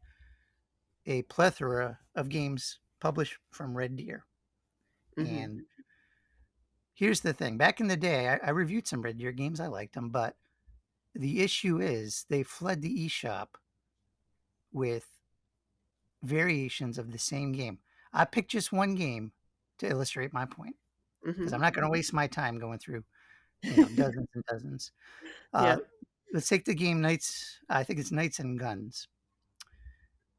B: a plethora of games published from Red Deer.
A: Mhm.
B: And here's the thing: back in the day, I reviewed some Red Deer games. I liked them, but the issue is they flood the eShop with variations of the same game. I picked just one game to illustrate my point because I'm
A: Mhm.
B: not going to waste my time going through, dozens and dozens. Uh,
A: Yeah.
B: let's take the game Knights. I think it's Knights and Guns.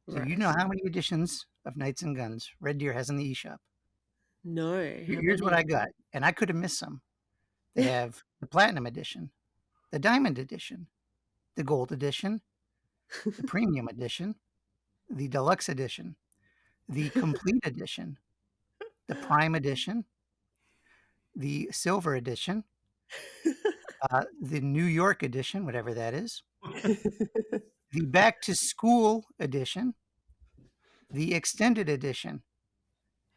B: So you know
A: Right.
B: how many editions of Knights and Guns Red Deer has in the eShop?
A: No, how
B: Here's what I
A: many?
B: got, and I could have missed some. They have the Platinum Edition, the Diamond Edition, the Gold Edition, the Premium Edition, the Deluxe Edition, the Complete Edition, the Prime Edition, the Silver Edition, the New York Edition, whatever that is, the Back to School Edition, the Extended Edition,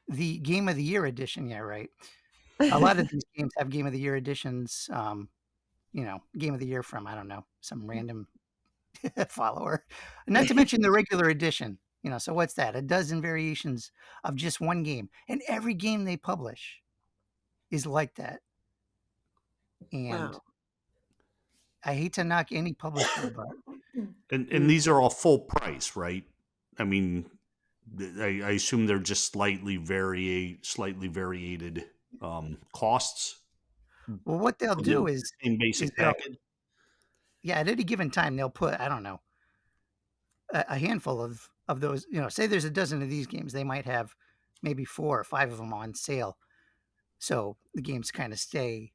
B: the Game of the Year Edition. Yeah, right. A lot of these games have Game of the Year editions. Game of the Year from, I don't know, some random follower. Not to mention the regular edition. So what's that? A dozen variations of just one game, and every game they publish is like that. And
A: Wow.
B: I hate to knock any publisher, but
C: And
A: Mm.
C: these are all full price, right? I mean, I assume they're just slightly variated costs
B: well, what they'll
C: for
B: do
C: the
B: is
C: same
B: is
C: basic
B: they'll
C: package.
B: yeah, at any given time they'll put, I don't know, a handful of those. Say there's a dozen of these games, they might have maybe 4 or 5 of them on sale, so the games kind of stay.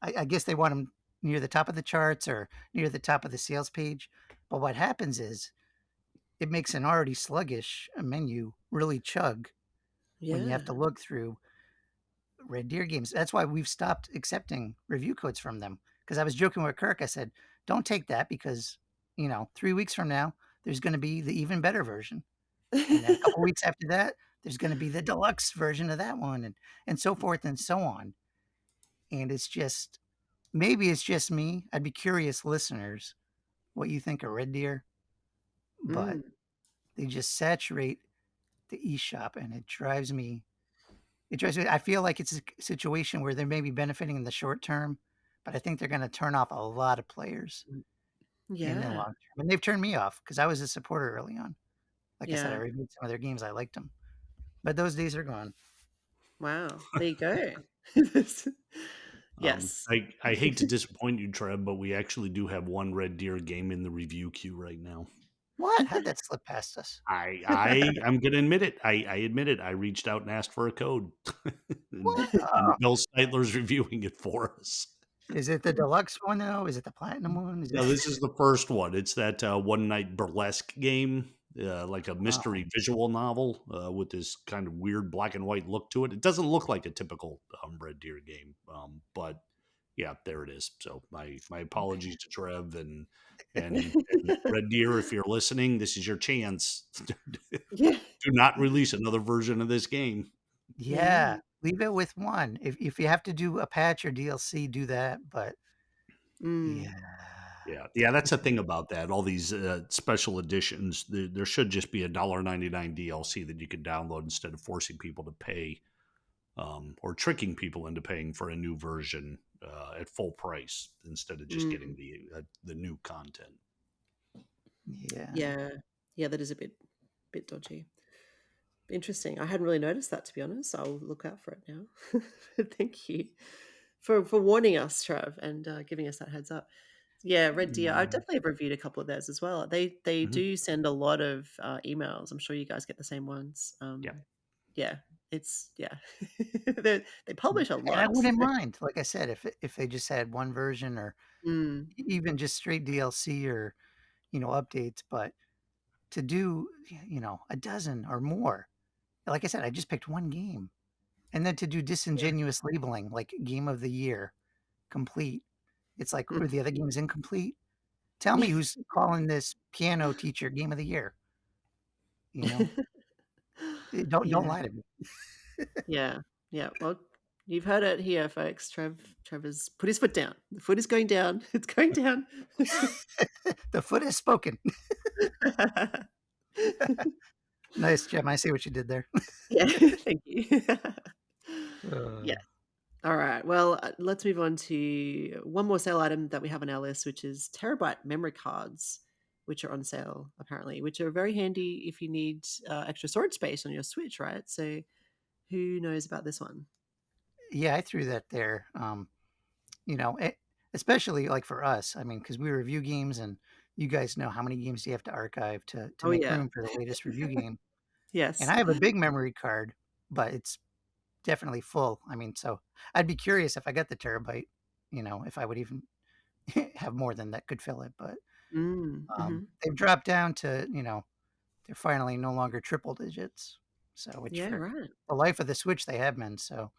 B: I guess they want them near the top of the charts or near the top of the sales page. But what happens is it makes an already sluggish menu really chug when you have to
A: Yeah.
B: look through Red Deer games. That's why we've stopped accepting review codes from them. Because I was joking with Kirk. I said, don't take that because, 3 weeks from now, there's going to be the even better version. And then a couple weeks after that, there's going to be the deluxe version of that one, and so forth and so on. And maybe it's just me. I'd be curious, listeners, what you think of Red Deer, but
A: Mm.
B: they just saturate the eShop, and it drives me It drives me. I feel like it's a situation where they may be benefiting in the short term, but I think they're going to turn off a lot of players in the
A: Yeah.
B: long term. And they've turned me off because I was a supporter early on. Like I said, I
A: Yeah.
B: reviewed some of their games. I liked them, but those days are gone.
A: Wow. There you go. Yes.
C: I hate to disappoint you, Trev, but we actually do have one Red Deer game in the review queue right now.
B: What? How'd that slip past us?
C: I'm gonna admit it. I admit it. I reached out and asked for a code, and,
B: What?
C: and Bill Steitler's reviewing it for us.
B: Is it the deluxe one now? Is it the platinum one? Is
C: No,
B: it?
C: this is the first one. It's that one night burlesque game, like a mystery visual novel with this kind of weird black and white look to it. It doesn't look like a typical Red Deer game, but yeah, there it is. So my apologies to Trev and Red Deer, if you're listening, this is your chance.
A: Yeah.
C: Do not release another version of this game.
B: Yeah, leave it with one. If you have to do a patch or DLC, do that. But
A: Mm.
C: Yeah. That's the thing about that. All these special editions, there should just be a $1.99 DLC that you could download instead of forcing people to pay, or tricking people into paying for a new version at full price instead of just getting the new content.
B: Yeah.
A: Yeah, that is a bit dodgy. Interesting. I hadn't really noticed that, to be honest. I'll look out for it now. Thank you for warning us, Trev, and giving us that heads up. Yeah, Red Deer. I definitely have reviewed a couple of theirs as well. They do send a lot of emails. I'm sure you guys get the same ones. Yeah, it's they publish a
B: And I
A: lot.
B: wouldn't mind, like I said, if they just had one version or
A: Mm,
B: even just straight DLC or updates. But to do a dozen or more, like I said, I just picked one game, and then to do disingenuous labeling like Game of the Year, complete. It's like,
A: mm.
B: are the other games incomplete? Tell me who's calling this Piano Teacher Game of the Year. Don't
A: Yeah,
B: lie to me.
A: yeah. Well, you've heard it here, folks. Trevor's put his foot down. The foot is going down. It's going down.
B: The foot has spoken. Nice, Jim. I see what you did there.
A: Yeah, thank you.
B: Uh,
A: Yeah. All right. Well, let's move on to one more sale item that we have on our list, which is terabyte memory cards, which are on sale apparently, which are very handy if you need extra storage space on your Switch, right? So, who knows about this one?
B: Yeah, I threw that there. Especially like for us. I mean, because we review games, and you guys know how many games do you have to archive to
A: Oh
B: make
A: yeah,
B: room for the latest review game. And
A: yes.
B: I have a big memory card, but it's definitely full. I mean, so I'd be curious if I got the terabyte, if I would even have more than that could fill it. But
A: Mm-hmm.
B: they've dropped down to, they're finally no longer triple digits. So, which
A: Yeah,
B: for
A: right.
B: the life of the Switch, they have been. So,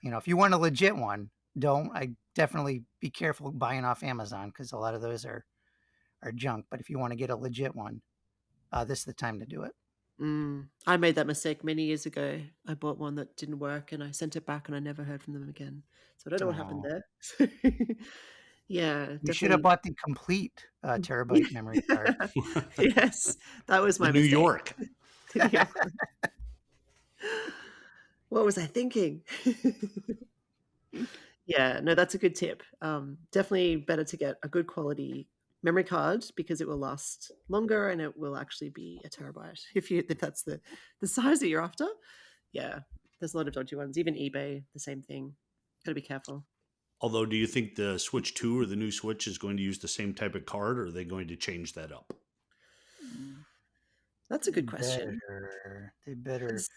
B: if you want a legit one, I definitely be careful buying off Amazon because a lot of those are junk. But if you want to get a legit one, this is the time to do it.
A: I made that mistake many years ago. I bought one that didn't work and I sent it back and I never heard from them again. So I don't know what happened
B: Oh,
A: there. Yeah,
B: you should have
A: definitely.
B: bought the complete terabyte memory card.
A: Yes, that was
C: The
A: my
C: New
A: mistake.
C: York.
A: Yeah. What was I thinking? Yeah, no, that's a good tip. Definitely better to get a good quality memory card because it will last longer and it will actually be a terabyte if that's the size that you're after. Yeah, there's a lot of dodgy ones. Even eBay, the same thing. Got to be careful.
C: Although, do you think the Switch 2 or the new Switch is going to use the same type of card, or are they going to change that up?
A: That's a good question.
B: They better
A: 'Cause-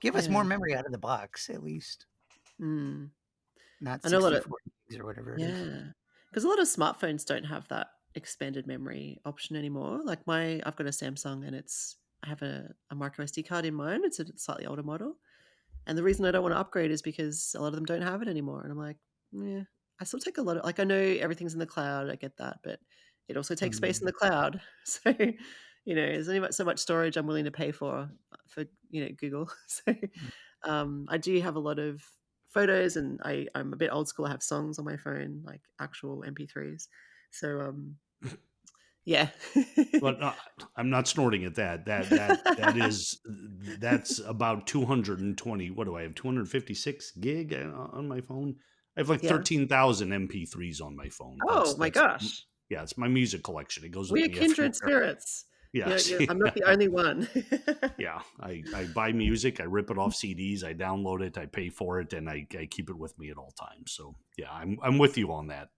B: give us
A: yeah.
B: more memory out of the box, at least.
A: Mm.
B: Not
A: I know a lot of
B: 64 gigs or whatever it is.
A: yeah, because a lot of smartphones don't have that expanded memory option anymore. Like I've got a Samsung and I have a micro SD card in mine. It's a slightly older model. And the reason I don't want to upgrade is because a lot of them don't have it anymore. And I'm like, yeah, I still take a lot of, like, I know everything's in the cloud. I get that, but it also takes space in the cloud. So, there's only so much storage I'm willing to pay for Google. So, I do have a lot of photos and I'm a bit old school. I have songs on my phone, like actual MP3s. So, Yeah.
C: But I'm not snorting at that. That's about 220. What do I have? 256 gig on my phone. I have like
A: Yeah.
C: 13,000 MP3s on my phone.
A: Oh my gosh.
C: Yeah, it's my music collection. It goes with
A: We are
C: me
A: kindred
C: everywhere.
A: spirits.
C: Yes.
A: I'm not the only one.
C: Yeah. I buy music, I rip it off CDs, I download it, I pay for it, and I keep it with me at all times. So yeah, I'm with you on that.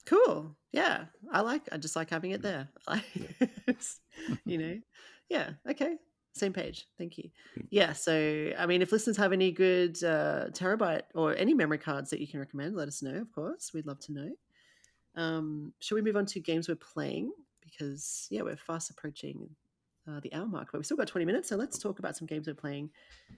A: Cool. Yeah. I just like having it there. It's, you know. Yeah. Okay. Same page. Thank you. Yeah. So, I mean, if listeners have any good terabyte or any memory cards that you can recommend, let us know, of course. We'd love to know. Shall we move on to games we're playing? Because, yeah, we're fast approaching the hour mark, but we've still got 20 minutes. So let's talk about some games we're playing.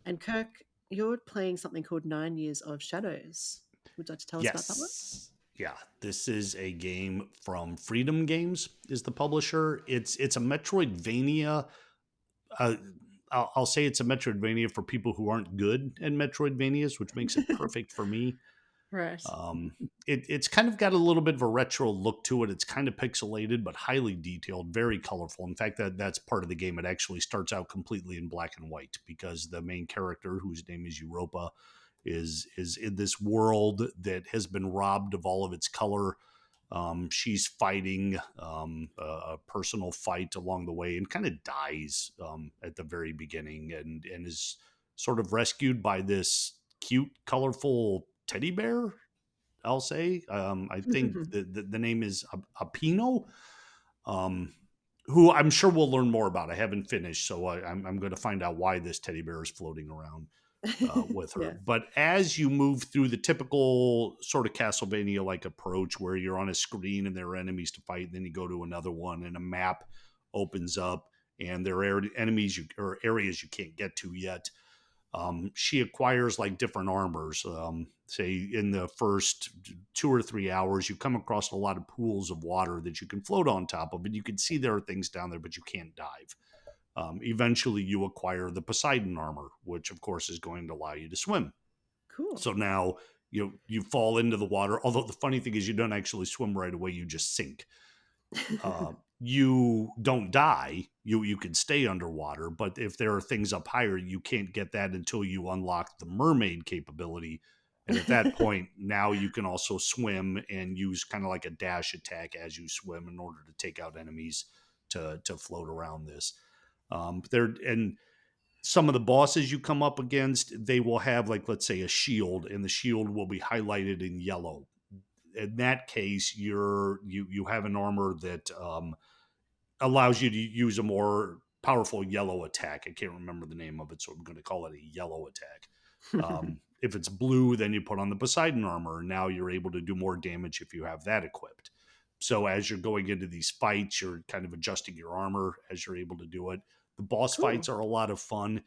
A: And Kirk, you're playing something called 9 Years of Shadows. Would you like to tell us about that one?
C: Yes. Yeah, this is a game from Freedom Games is the publisher. It's a Metroidvania. I'll say it's a Metroidvania for people who aren't good at Metroidvanias, which makes it perfect for me.
A: Right.
C: It's kind of got a little bit of a retro look to it. It's kind of pixelated, but highly detailed, very colorful. In fact, that's part of the game. It actually starts out completely in black and white because the main character, whose name is Europa, is in this world that has been robbed of all of its color. She's fighting a personal fight along the way and kind of dies at the very beginning and is sort of rescued by this cute, colorful teddy bear. I'll say. I think the name is Apino, who I'm sure we'll learn more about. I haven't finished, so I'm going to find out why this teddy bear is floating around with her.
A: Yeah.
C: But as you move through the typical sort of Castlevania-like approach where you're on a screen and there are enemies to fight, and then you go to another one and a map opens up and there are enemies or areas you can't get to yet. She acquires like different armors. Say in the first 2 or 3 hours, you come across a lot of pools of water that you can float on top of, and you can see there are things down there, but you can't dive. Eventually, you acquire the Poseidon armor, which of course is going to allow you to swim.
A: Cool.
C: So now you fall into the water. Although the funny thing is, you don't actually swim right away; you just sink. You don't die. You can stay underwater, but if there are things up higher, you can't get that until you unlock the mermaid capability. And at that point, now you can also swim and use kind of like a dash attack as you swim in order to take out enemies to float around this. And some of the bosses you come up against, they will have like, let's say, a shield, and the shield will be highlighted in yellow. In that case, you have an armor that allows you to use a more powerful yellow attack. I can't remember the name of it, so I'm going to call it a yellow attack. If it's blue, then you put on the Poseidon armor, and now you're able to do more damage if you have that equipped. So as you're going into these fights, you're kind of adjusting your armor as you're able to do it. The boss fights are a lot of fun.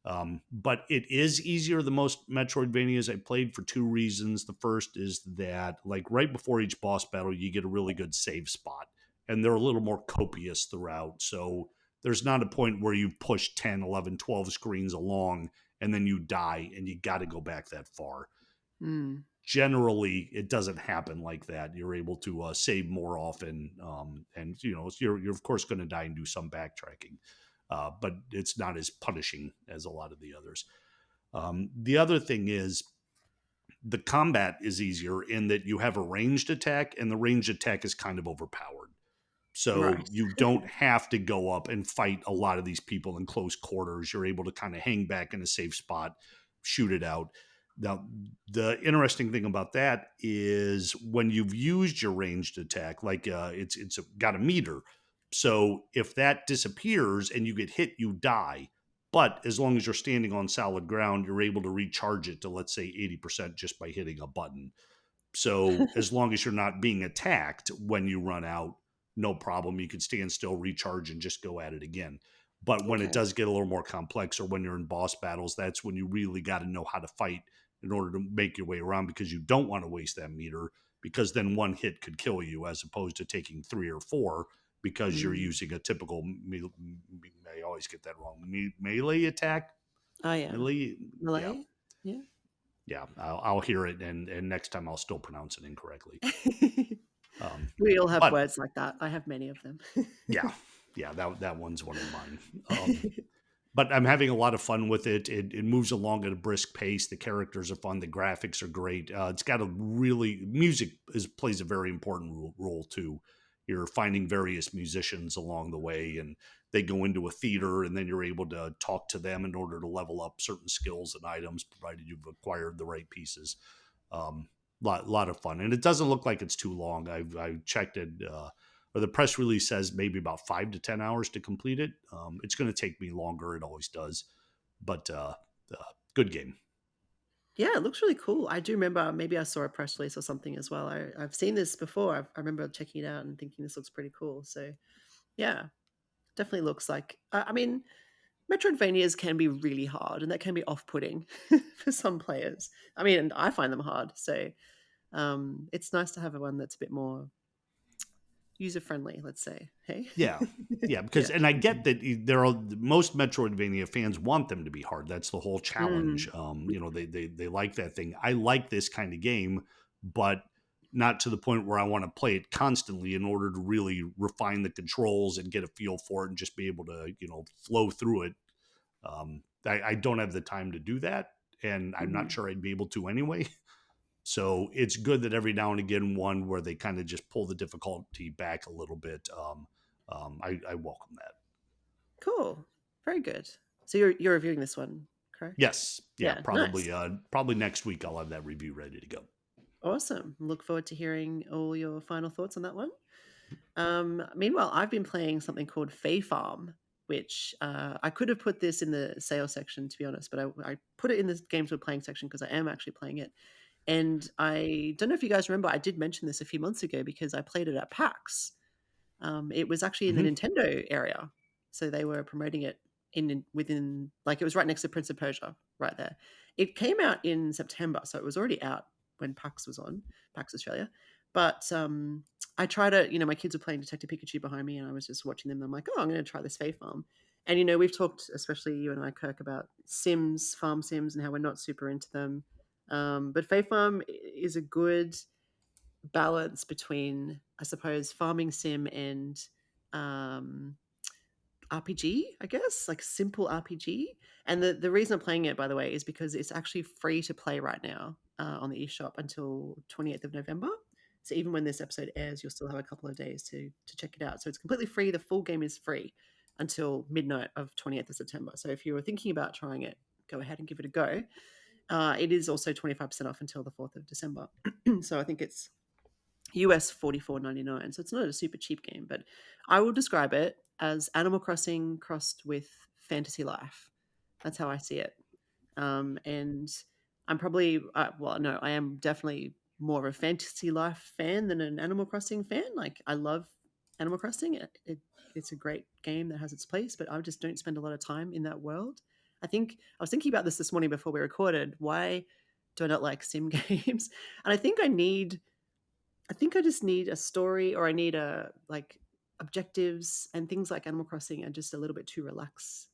C: But it is easier than most Metroidvanias I played for two reasons. The first is that, like, right before each boss battle, you get a really good save spot, and they're a little more copious throughout. So there's not a point where you push 10, 11, 12 screens along and then you die and you got to go back that far. Generally, it doesn't happen like that. You're able to save more often, and you're of course going to die and do some backtracking. But it's not as punishing as a lot of the others. The other thing is the combat is easier in that you have a ranged attack, and the ranged attack is kind of overpowered. So you don't have to go up and fight a lot of these people in close quarters. You're able to kind of hang back in a safe spot, shoot it out. Now, the interesting thing about that is when you've used your ranged attack, like it's got a meter. So if that disappears and you get hit, you die. But as long as you're standing on solid ground, you're able to recharge it to, let's say, 80% just by hitting a button. So as long as you're not being attacked when you run out, no problem. You can stand still, recharge, and just go at it again. But when it does get a little more complex, or when you're in boss battles, that's when you really got to know how to fight in order to make your way around, because you don't want to waste that meter, because then one hit could kill you as opposed to taking 3 or 4 because you're using a typical, I always get that wrong, melee attack.
A: Oh, yeah.
C: Melee?
A: Yeah.
C: Yeah, I'll hear it, and next time I'll still pronounce it incorrectly.
A: We all have
C: But
A: words like that. I have many of them.
C: yeah, that one's one of mine. But I'm having a lot of fun with it. It moves along at a brisk pace. The characters are fun. The graphics are great. It's got a really plays a very important role too. You're finding various musicians along the way, and they go into a theater, and then you're able to talk to them in order to level up certain skills and items, provided you've acquired the right pieces. Lot of fun, and it doesn't look like it's too long. I checked it. Or the press release says maybe about 5 to 10 hours to complete it. It's going to take me longer. It always does, but good game.
A: Yeah, it looks really cool. I do remember maybe I saw a press release or something as well. I've seen this before. I remember checking it out and thinking this looks pretty cool. So yeah, definitely looks like. I mean, Metroidvanias can be really hard, and that can be off-putting for some players. I mean, and I find them hard. So it's nice to have one that's a bit more user-friendly, let's say. Hey.
C: Yeah, because
A: Yeah.
C: and I get that there are most Metroidvania fans want them to be hard. That's the whole challenge. They like that thing. I like this kind of game, but not to the point where I want to play it constantly in order to really refine the controls and get a feel for it and just be able to flow through it. I don't have the time to do that, and I'm not sure I'd be able to anyway. So it's good that every now and again one where they kind of just pull the difficulty back a little bit. I welcome that.
A: Cool. Very good. So you're reviewing this one, correct?
C: Yes, yeah, probably
A: Nice.
C: probably next week I'll have that review ready to go.
A: Awesome. Look forward to hearing all your final thoughts on that one. Meanwhile, I've been playing something called Fae Farm, which I could have put this in the sales section, to be honest, but I put it in the games we're playing section because I am actually playing it. And I don't know if you guys remember, I did mention this a few months ago because I played it at PAX. It was actually in the Nintendo area, so they were promoting it within, like, it was right next to Prince of Persia, right there. It came out in September, so it was already out when PAX was on, PAX Australia. But I tried it. My kids were playing Detective Pikachu behind me, and I was just watching them. And I'm like, oh, I'm going to try this Fae Farm. And we've talked, especially you and I, Kirk, about Sims, farm Sims, and how we're not super into them. But Fae Farm is a good balance between, I suppose, farming sim and RPG, I guess, like simple RPG. And the reason I'm playing it, by the way, is because it's actually free to play right now on the eShop until 28th of November. So even when this episode airs, you'll still have a couple of days to check it out. So it's completely free. The full game is free until midnight of 28th of September. So if you were thinking about trying it, go ahead and give it a go. It is also 25% off until the 4th of December. So I think it's US $44.99. So it's not a super cheap game, but I will describe it as Animal Crossing crossed with Fantasy Life. That's how I see it. And I'm probably, no, I am definitely more of a Fantasy Life fan than an Animal Crossing fan. Like, I love Animal Crossing. It's a great game that has its place, but I just don't spend a lot of time in that world. I was thinking about this morning before we recorded. Why do I not like sim games? And I think I just need a story, or I need objectives, and things like Animal Crossing are just a little bit too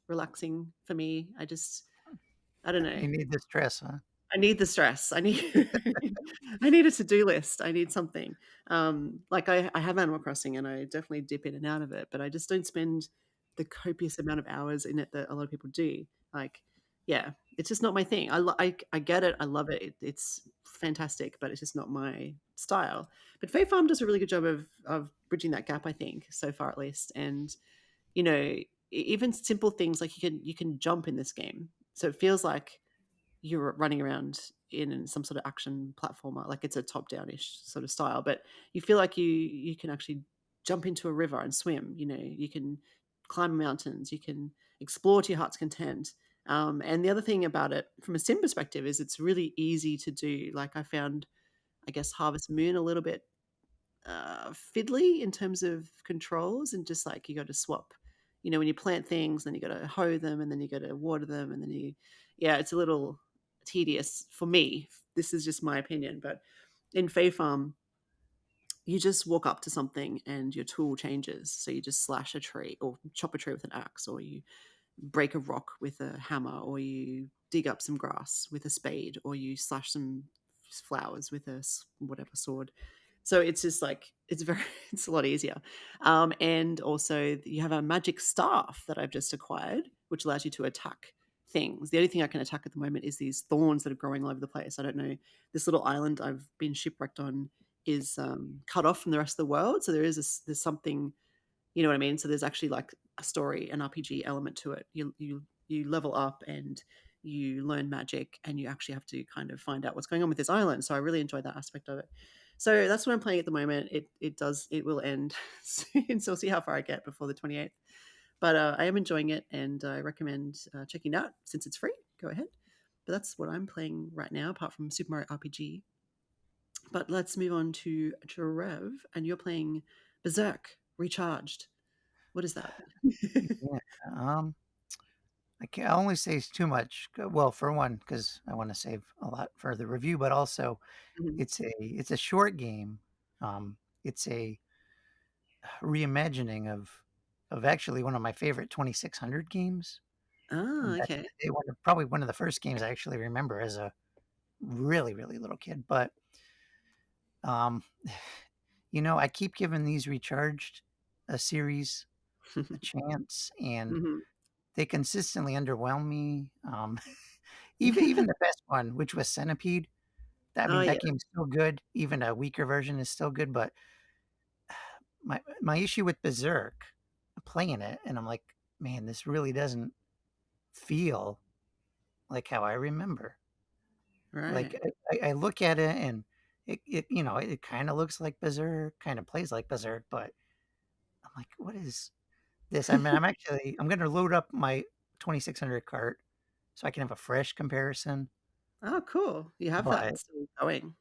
A: relaxing for me. I don't know.
B: You need the stress, huh?
A: I need the stress. I need I need a to-do list. I need something. Like I have Animal Crossing and I definitely dip in and out of it, but I just don't spend the copious amount of hours in it that a lot of people do. Like, yeah, it's just not my thing. I get it. I love it. It's fantastic, but it's just not my style. But Fae Farm does a really good job of bridging that gap, I think, so far at least. And even simple things like you can jump in this game, so it feels like you're running around in some sort of action platformer, like it's a top-down-ish sort of style, but you feel like you can actually jump into a river and swim. You can climb mountains, you can explore to your heart's content. And the other thing about it from a sim perspective is it's really easy to do. Like, I found, I guess, Harvest Moon a little bit fiddly in terms of controls, and just like you got to swap, when you plant things, then you got to hoe them, and then you got to water them, and then it's a little tedious for me. This is just my opinion, but in Fae Farm, you just walk up to something and your tool changes. So you just slash a tree or chop a tree with an axe, or you break a rock with a hammer, or you dig up some grass with a spade, or you slash some flowers with a whatever sword. So it's just like it's very it's a lot easier. And also you have a magic staff that I've just acquired, which allows you to attack things. The only thing I can attack at the moment is these thorns that are growing all over the place. I don't know. This little island I've been shipwrecked on is cut off from the rest of the world. So there's something, you know what I mean? So there's actually like a story, an RPG element to it. You level up and you learn magic, and you actually have to kind of find out what's going on with this island. So I really enjoyed that aspect of it. So that's what I'm playing at the moment. It will end soon, so we'll see how far I get before the 28th. But I am enjoying it, and I recommend checking it out since it's free. Go ahead. But that's what I'm playing right now, apart from Super Mario RPG. But let's move on to Trev, and you're playing Berserk Recharged. What is that?
B: Yeah. I can't only say too much. Well, for one, because I want to save a lot for the review, but also
A: Mhm.
B: it's a short game. It's a reimagining of actually one of my favorite 2600 games from
A: Ah,
B: back in
A: okay.
B: the day. Probably one of the first games I actually remember as a really really little kid. But um, I keep giving these Recharged a series a chance, and
A: Mhm.
B: they consistently underwhelm me. Even the best one, which was Centipede. I
A: Oh,
B: mean,
A: yeah.
B: that game's still good. Even a weaker version is still good. But my issue with Berserk, I'm playing it, and I'm like, man, this really doesn't feel like how I remember. Like
A: Right.
B: I look at it, and it kind of looks like Berserk, kind of plays like Berserk, but I'm like, what is this? I mean, I'm going to load up my 2600 cart so I can have a fresh comparison.
A: Oh, cool. You have that
B: But
A: still going.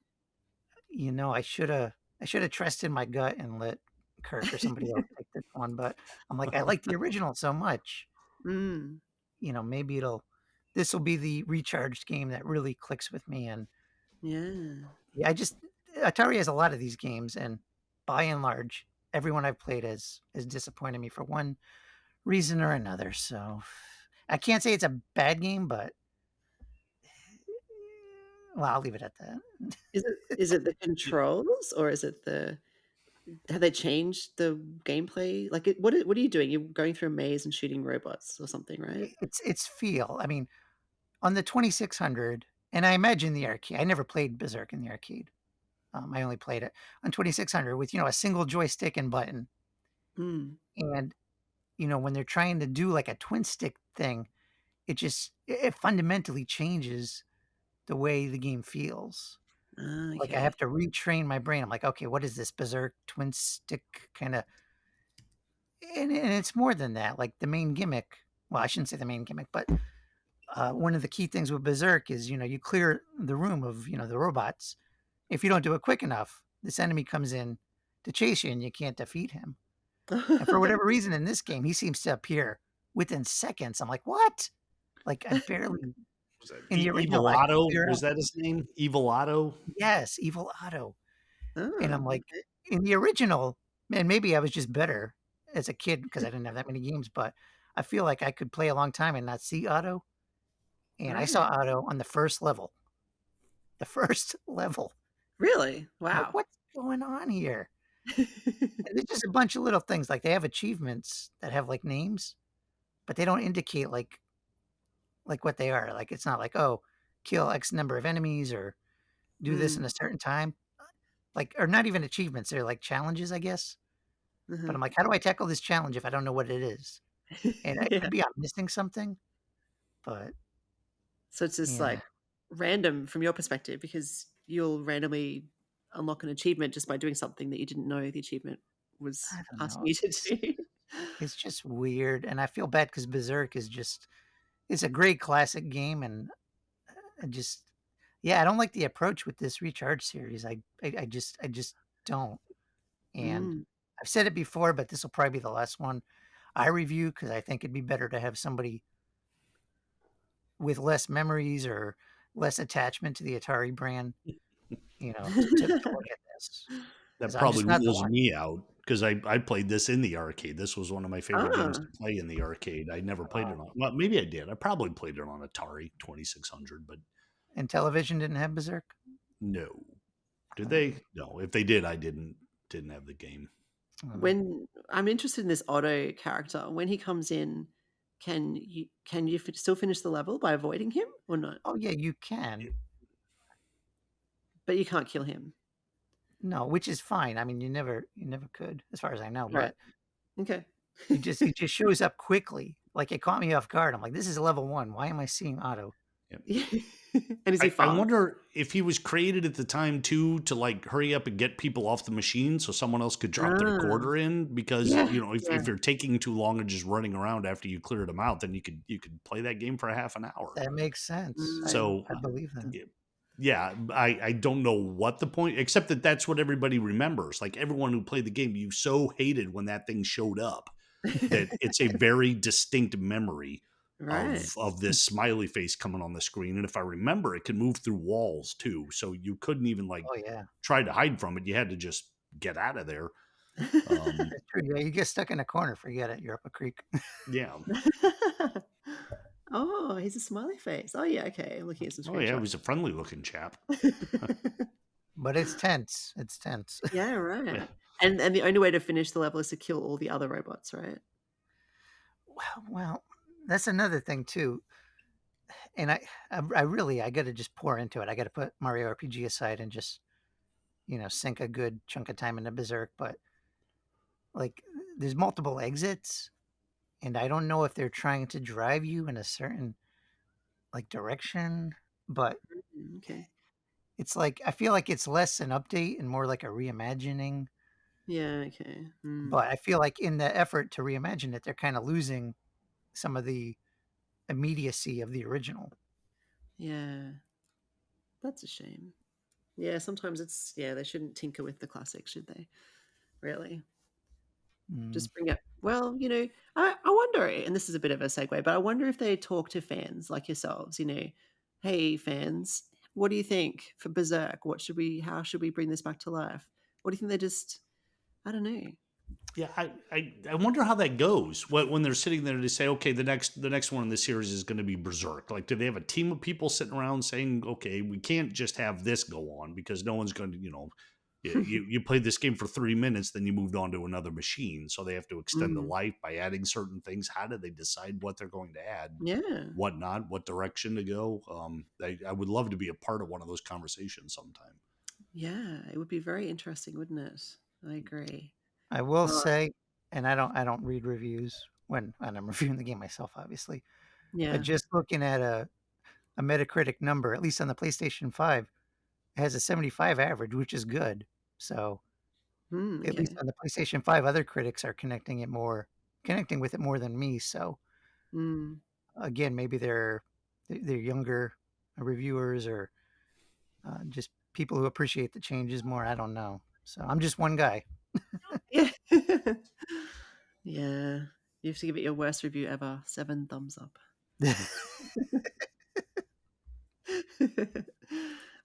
B: I should have trusted my gut and let Kirk or somebody else take this one. But I'm like, I like the original so much.
A: Mm.
B: Maybe this will be the recharged game that really clicks with me. And
A: Yeah.
B: yeah, Atari has a lot of these games, and by and large, everyone I've played has disappointed me for one reason or another. So I can't say it's a bad game, but well, I'll leave it at that.
A: Is it the controls, or is it the have they changed the gameplay? Like, what are you doing? You're going through a maze and shooting robots or something, right?
B: It's feel. I mean, on the 2600, and I imagine the arcade. I never played Berserk in the arcade. I only played it on 2600 with a single joystick and button.
A: Mm.
B: And when they're trying to do like a twin stick thing, it fundamentally changes the way the game feels.
A: Ah,
B: Like I
A: okay.
B: have to retrain my brain. I'm like, okay, what is this Berserk twin stick kind of? And it's more than that. Like the main gimmick. Well, I shouldn't say the main gimmick, but one of the key things with Berserk is you clear the room of the robots. If you don't do it quick enough, this enemy comes in to chase you, and you can't defeat him. And for whatever reason, in this game, he seems to appear within seconds. I'm like, what? Like I barely
C: Was that
B: in the original, I could
C: Evil
B: figure
C: Was
B: out.
C: that his name? Evil Otto?
B: Yes, Evil Otto. And
A: Oh,
B: I'm like,
A: okay.
B: in the original, man, maybe I was just better as a kid because I didn't have that many games, but I feel like I could play a long time and not see Otto. And I saw
A: Right.
B: Otto on the first level. The first level.
A: Really?
B: I'm like,
A: Wow.
B: what's going on here? And it's just a bunch of little things. Like they have achievements that have like names, but they don't indicate like what they are. Like it's not like, oh, kill X number of enemies or do this in
A: Mm.
B: a certain time. Like, or not even achievements. They're like challenges, I guess. But
A: Uh-huh.
B: I'm like, how do I tackle this challenge if I don't know what it is? And it
A: Yeah.
B: could be I'm missing something, but
A: So it's just
B: yeah,
A: like random from your perspective because you'll randomly unlock an achievement just by doing something that you didn't know the achievement was
B: I don't
A: asking
B: know.
A: you to do.
B: It's just weird, and I feel bad because Berserk it's a great classic game, and I just yeah, I don't like the approach with this Recharge series. I just don't. And
A: Mm.
B: I've said it before, but this will probably be the last one I review because I think it'd be better to have somebody with less memories or less attachment to the Atari brand, to look at this because
C: That
B: I'm
C: probably
B: just not the
C: rules
B: one.
C: me out because I played this in the arcade. This was one of my favorite games
A: Ah,
C: to play in the arcade. I never played it
B: Oh,
C: on. Well, maybe I did. I probably played it on Atari 2600, but
B: and television didn't have Berserk.
C: no. Did they? No. If they did, I didn't have the game.
A: When I'm interested in this Otto character, when he comes in, can you still finish the level by avoiding him or not?
B: Oh yeah, you can.
A: But you can't kill him.
B: No, which is fine. I mean, you never could, as far as I know.
A: Right.
B: But
A: Okay.
B: he just shows up quickly. Like it caught me off guard. I'm like, this is level 1. Why am I seeing Otto?
A: Yeah. And is he
C: I
A: fast?
C: wonder if he was created at the time too to like hurry up and get people off the machine so someone else could drop their quarter in, because
A: Yeah,
C: if you're taking too long and just running around after you cleared them out, then you could play that game for a half an hour.
B: That makes sense.
C: So
B: I believe that.
C: yeah, I don't know what the point, except that that's what everybody remembers. Like everyone who played the game, you so hated when that thing showed up that it's a very distinct memory
A: right.
C: of this smiley face coming on the screen. And if I remember, it could move through walls too. So you couldn't even like
B: Oh yeah,
C: try to hide from it. You had to just get out of there.
B: that's true. Yeah, you get stuck in a corner, forget it. You're up a creek.
C: Yeah.
A: Oh, he's a smiley face. Oh yeah, okay. I'm looking at some
C: Oh yeah, he
A: screenshots.
C: was a friendly looking chap.
B: But it's tense. It's tense.
A: Yeah, right.
C: Yeah.
A: And the only way to finish the level is to kill all the other robots, right?
B: Well, that's another thing too. And I really I got to just pour into it. I got to put Mario RPG aside and just sink a good chunk of time into Berserk. But like, there's multiple exits, and I don't know if they're trying to drive you in a certain like direction, but
A: Okay.
B: it's like I feel like it's less an update and more like a reimagining.
A: Yeah, okay.
B: But I feel like in the effort to reimagine it, they're kind of losing some of the immediacy of the original.
A: Yeah. That's a shame. Yeah, sometimes they shouldn't tinker with the classics, should they? Really? Just bring up, well, I wonder, and this is a bit of a segue, but I wonder if they talk to fans like yourselves, hey fans, what do you think for Berserk? How should we bring this back to life? What do you think they just, I don't know.
C: Yeah, I wonder how that goes when they're sitting there to say, okay, the next one in the series is going to be Berserk. Like, do they have a team of people sitting around saying, okay, we can't just have this go on because no one's going to, you played this game for 3 minutes, then you moved on to another machine, so they have to extend the life by adding certain things. How do they decide what they're going to add?
A: Yeah.
C: What not? What direction to go? I would love to be a part of one of those conversations sometime.
A: Yeah, it would be very interesting, wouldn't it? I agree.
B: I will say, and I don't read reviews when I'm reviewing the game myself, obviously.
A: Yeah.
B: But just looking at a Metacritic number, at least on the PlayStation 5, it has a 75 average, which is good. So at least
A: Okay.
B: on the PlayStation 5, other critics are connecting with it more than me. So again, maybe they're younger reviewers or just people who appreciate the changes more. I don't know. So I'm just one guy.
A: Yeah. Yeah. You have to give it your worst review ever. 7 thumbs up.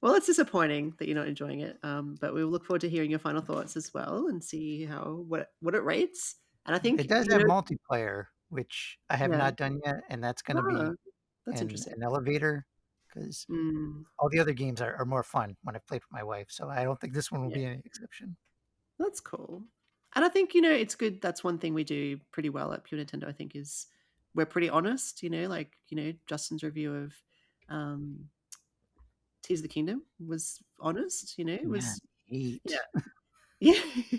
A: Well, it's disappointing that you're not enjoying it, but we will look forward to hearing your final thoughts as well and see what it rates. And I think
B: It does have multiplayer, which I have
A: Yeah.
B: not done yet, and that's going to be
A: that's interesting.
B: an elevator because all the other games are more fun when I've played with my wife. So I don't think this one will be any exception.
A: That's cool. And I think, it's good. That's one thing we do pretty well at Pure Nintendo, I think, is we're pretty honest, like, Justin's review of Tears of the Kingdom was honest, it was,
B: Yeah.
A: yeah.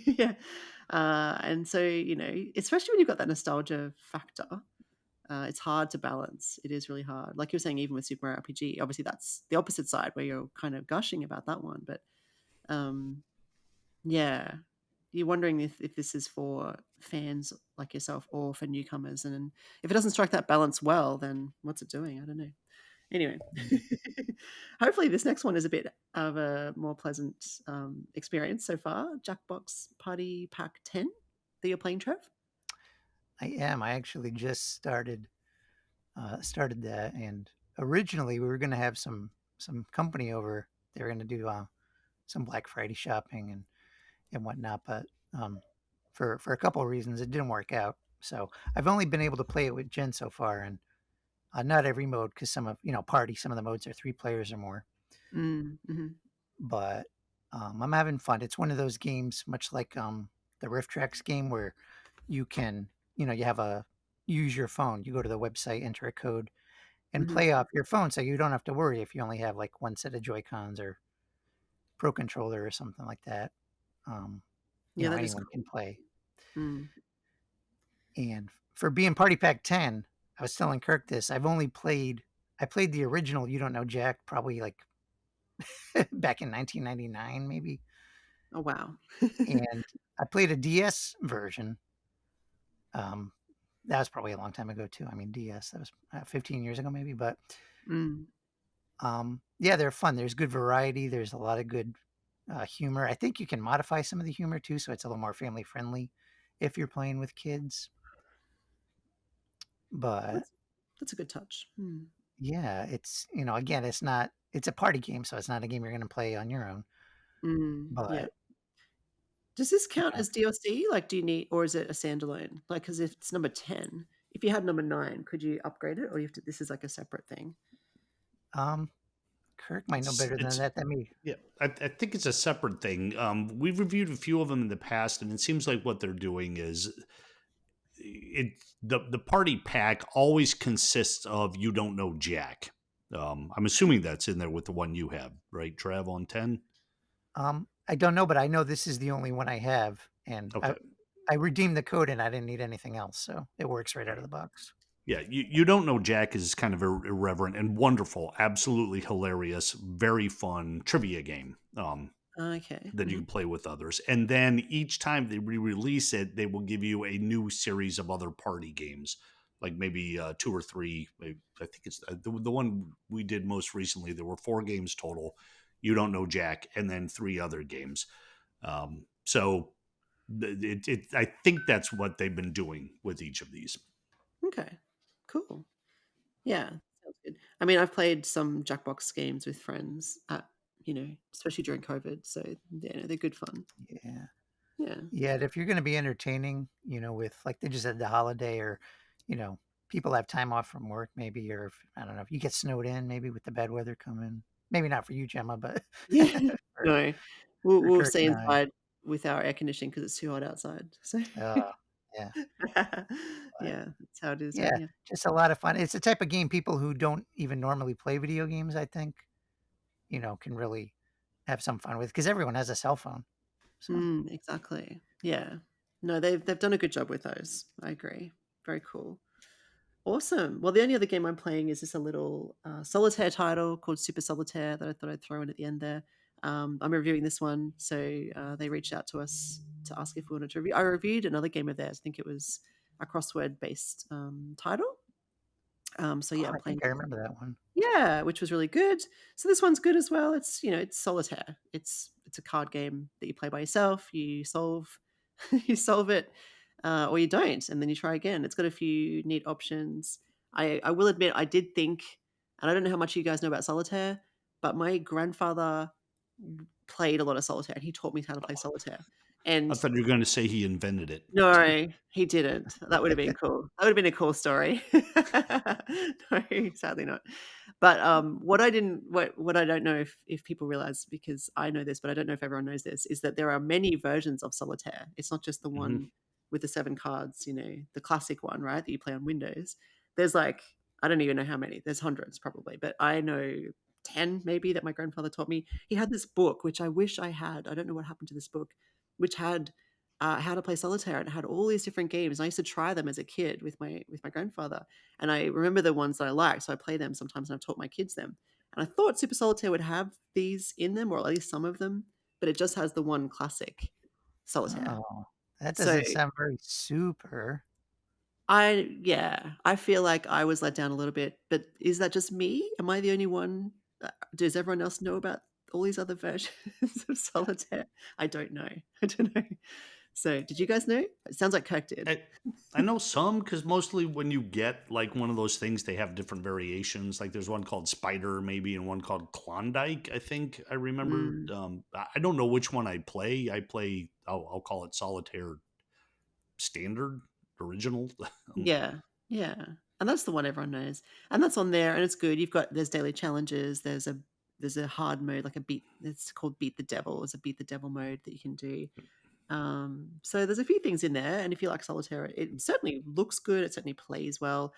A: Yeah. And so, especially when you've got that nostalgia factor, it's hard to balance. It is really hard. Like you were saying, even with Super Mario RPG, obviously that's the opposite side where you're kind of gushing about that one. But yeah, you're wondering if this is for fans like yourself or for newcomers. And if it doesn't strike that balance well, then what's it doing? I don't know. Anyway, hopefully this next one is a bit of a more pleasant experience so far. Jackbox Party Pack 10 that you're playing, Trev?
B: I am. I actually just started that, and originally we were going to have some company over. They were going to do some Black Friday shopping and whatnot, but for a couple of reasons it didn't work out. So I've only been able to play it with Jen so far, and not every mode, because some of party, some of the modes are 3 players or more.
A: Mm-hmm.
B: But I'm having fun. It's one of those games, much like the Rift Tracks game, where you can, you have use your phone. You go to the website, enter a code, and
A: Mhm.
B: play off your phone, so you don't have to worry if you only have like one set of Joy Cons or Pro Controller or something like that. Um,
A: Yeah, that is
B: anyone can
A: cool.
B: play.
A: Mm.
B: And for being Party Pack 10, I was telling Kirk this. I played the original You Don't Know Jack probably like back in 1999, maybe.
A: Oh, wow.
B: And I played a DS version. Um, that was probably a long time ago too. I mean, DS, that was 15 years ago, maybe. But
A: Mm.
B: yeah, they're fun. There's good variety. There's a lot of good humor. I think you can modify some of the humor too, so it's a little more family friendly if you're playing with kids. But
A: That's that's a good touch. Mm.
B: yeah, it's, again, it's a party game, so it's not a game you're going to play on your own.
A: Mm. Yeah.
B: But
A: Does this count
B: yeah,
A: as DLC? Like, do you need, or is it a standalone? Like, because if it's number 10, if you had number 9, could you upgrade it, or you have to, this is like a separate thing?
B: um, Kirk might know better than
C: It's
B: that than me.
C: yeah, I think it's a separate thing. We've reviewed a few of them in the past, and it seems like what they're doing is the party pack always consists of You Don't Know Jack. I'm assuming that's in there with the one you have, right, Trev, on 10?
B: I don't know, but I know this is the only one I have, and
C: Okay.
B: I redeemed the code and I didn't need anything else, so it works right out of the box.
C: Yeah, you Don't Know Jack is kind of irreverent and wonderful, absolutely hilarious, very fun trivia game.
A: Okay.
C: That you can play with others. And then each time they re-release it, they will give you a new series of other party games, like maybe 2 or 3. I think it's the one we did most recently. There were 4 games total. You Don't Know Jack, and then 3 other games. So I think that's what they've been doing with each of these.
A: Okay. Cool. Yeah, sounds good. I mean, I've played some Jackbox games with friends at, especially during COVID. So, yeah, they're good fun.
B: Yeah.
A: Yeah.
B: Yeah, if you're gonna be entertaining, with like they just had the holiday or, you know, people have time off from work maybe, or if, I don't know, if you get snowed in maybe with the bad weather coming. Maybe not for you, Gemma, but
A: Yeah.
B: for,
A: No, we'll
B: Kirk
A: stay
B: and I.
A: inside with our air conditioning because it's too hot outside. So,
B: Yeah. But
A: yeah, that's how it is around
B: yeah,
A: here.
B: just a lot of fun. It's the type of game people who don't even normally play video games, I think, can really have some fun with because everyone has a cell phone. So
A: Exactly. Yeah. No, they've done a good job with those. I agree. Very cool. Awesome. Well, the only other game I'm playing is just a little solitaire title called Super Solitaire that I thought I'd throw in at the end there. I'm reviewing this one, so they reached out to us to ask if we wanted to review. I reviewed another game of theirs. I think it was a crossword-based title. So yeah, I'm
B: I
A: playing.
B: think I remember that one.
A: Yeah, which was really good. So this one's good as well. It's it's solitaire. It's a card game that you play by yourself. You solve you solve it, or you don't, and then you try again. It's got a few neat options. I will admit I did think, and I don't know how much you guys know about solitaire, but my grandfather played a lot of solitaire, and he taught me how to play solitaire.
C: I
A: And
C: thought you were going to say he invented it.
A: no, he didn't. That would have been cool. That would have been a cool story. No, sadly not. But what I don't know if people realize, because I know this, but I don't know if everyone knows this, is that there are many versions of solitaire. It's not just the
C: Hmm.
A: one with the 7 cards, the classic one, right, that you play on Windows. There's like, I don't even know how many. There's hundreds probably, but I know 10 maybe that my grandfather taught me. He had this book which I wish I had. I don't know what happened to this book, which had how to play solitaire, and it had all these different games. And I used to try them as a kid with my grandfather, and I remember the ones that I liked, so I play them sometimes, and I've taught my kids them. And I thought Super Solitaire would have these in them, or at least some of them, but it just has the one classic solitaire.
B: Oh, that
A: So
B: doesn't sound very super.
A: I feel like I was let down a little bit, but is that just me? Am I the only one? Does everyone else know about all these other versions of solitaire? I don't know. I don't know. So, did you guys know? It sounds like Kirk did.
C: I know some because mostly when you get like one of those things, they have different variations. Like there's one called Spider, maybe, and one called Klondike. I think I remember.
A: Mm,
C: I don't know which one I play. I'll call it Solitaire Standard Original. Um,
A: yeah, yeah, and that's the one everyone knows, and that's on there, and it's good. There's daily challenges. there's a hard mode, like it's called Beat the Devil. It's a Beat the Devil mode that you can do. So there's a few things in there, and if you like solitaire, it certainly looks good. It certainly plays well.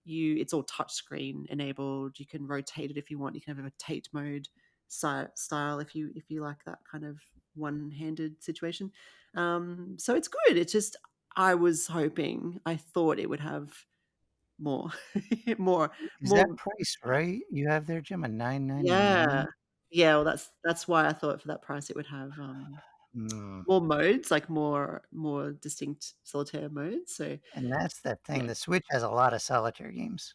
A: It's all touchscreen enabled. You can rotate it if you want. You can have a rotate mode style if you like that kind of one-handed situation. So it's good. It's just I thought it would have more, more,
B: Is that
A: more.
B: price right? You have there, Jemma,
A: Yeah,
B: $9.99?
A: yeah. Well, that's why I thought for that price it would have
B: Mm.
A: more modes, like more distinct solitaire modes. So
B: And that's the thing.
A: yeah,
B: The Switch has a lot of solitaire games.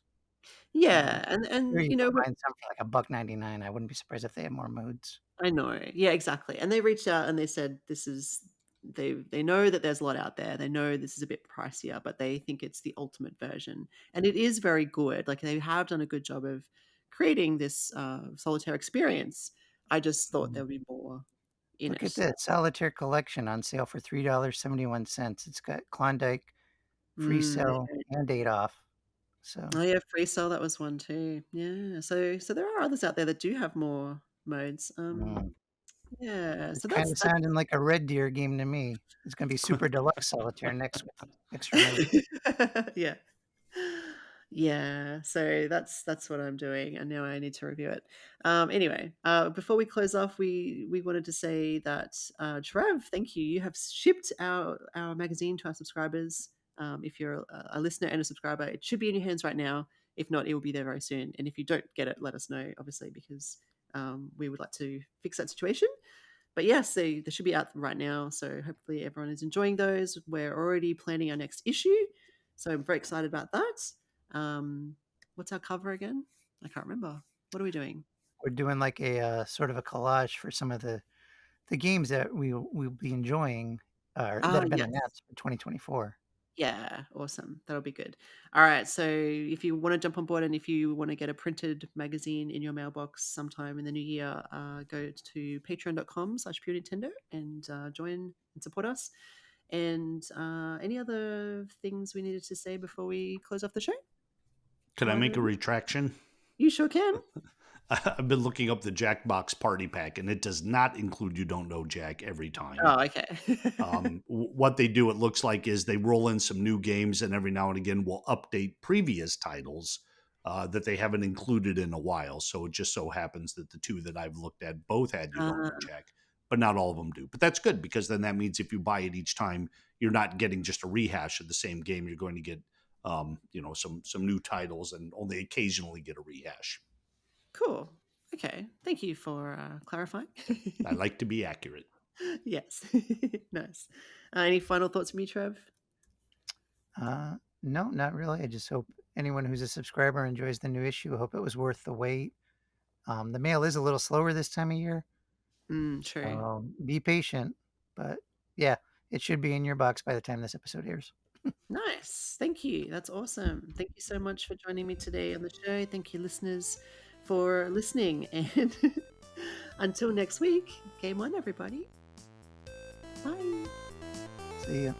A: yeah,
B: Sure,
A: and
B: you can find some for like $1.99. I wouldn't be surprised if they have more modes.
A: I know, yeah, exactly. And they reached out and they said they know that there's a lot out there. They know this is a bit pricier, but they think it's the ultimate version, and it is very good. Like they have done a good job of creating this solitaire experience. I just thought there
B: Mm.
A: would be more in
B: Look at
A: it.
B: this Solitaire Collection on sale for $3.71. It's got Klondike, free cell,
A: Okay.
B: and 8 off. So
A: Oh yeah, Free Cell, that was one too. Yeah. So there are others out there that do have more modes.
B: mm,
A: Yeah.
B: it's
A: So
B: kind of
A: that's
B: sounding like a Red Deer game to me. It's going to be Super Deluxe Solitaire next with extra modes.
A: yeah. Yeah. So that's what I'm doing, and now I need to review it. Anyway, before we close off, we wanted to say that Trev, thank you. You have shipped our magazine to our subscribers. If you're a listener and a subscriber, it should be in your hands right now. If not, it will be there very soon. And if you don't get it, let us know, obviously, because we would like to fix that situation. But yes, they should be out right now. So hopefully everyone is enjoying those. We're already planning our next issue. So I'm very excited about that. What's our cover again? I can't remember. What are we doing?
B: We're doing like a sort of a collage for some of the games that we'll be enjoying that
A: Ah,
B: have been
A: yes.
B: announced for 2024.
A: Yeah, awesome. That'll be good. All right. So if you want to jump on board and if you want to get a printed magazine in your mailbox sometime in the new year, go to patreon.com/PureNintendo and join and support us. And any other things we needed to say before we close off the show?
C: Could I make a
A: Either
C: retraction?
A: you sure can.
C: I've been looking up the Jackbox party pack, and it does not include You Don't Know Jack every time.
A: Oh, okay.
C: What they do, it looks like, is they roll in some new games, and every now and again will update previous titles that they haven't included in a while. So it just so happens that the two that I've looked at both had You Don't Know Jack, but not all of them do. But that's good, because then that means if you buy it each time, you're not getting just a rehash of the same game. You're going to get some new titles, and only occasionally get a rehash.
A: Cool. Okay. Thank you for clarifying.
C: I like to be accurate.
A: Yes. Nice. Any final thoughts from you, Trev?
B: No, not really. I just hope anyone who's a subscriber enjoys the new issue. I hope it was worth the wait. The mail is a little slower this time of year.
A: True.
B: Be patient. But yeah, it should be in your box by the time this episode airs.
A: Nice. Thank you. That's awesome. Thank you so much for joining me today on the show. Thank you, listeners, for listening. And until next week, game on, everybody. Bye.
B: See ya.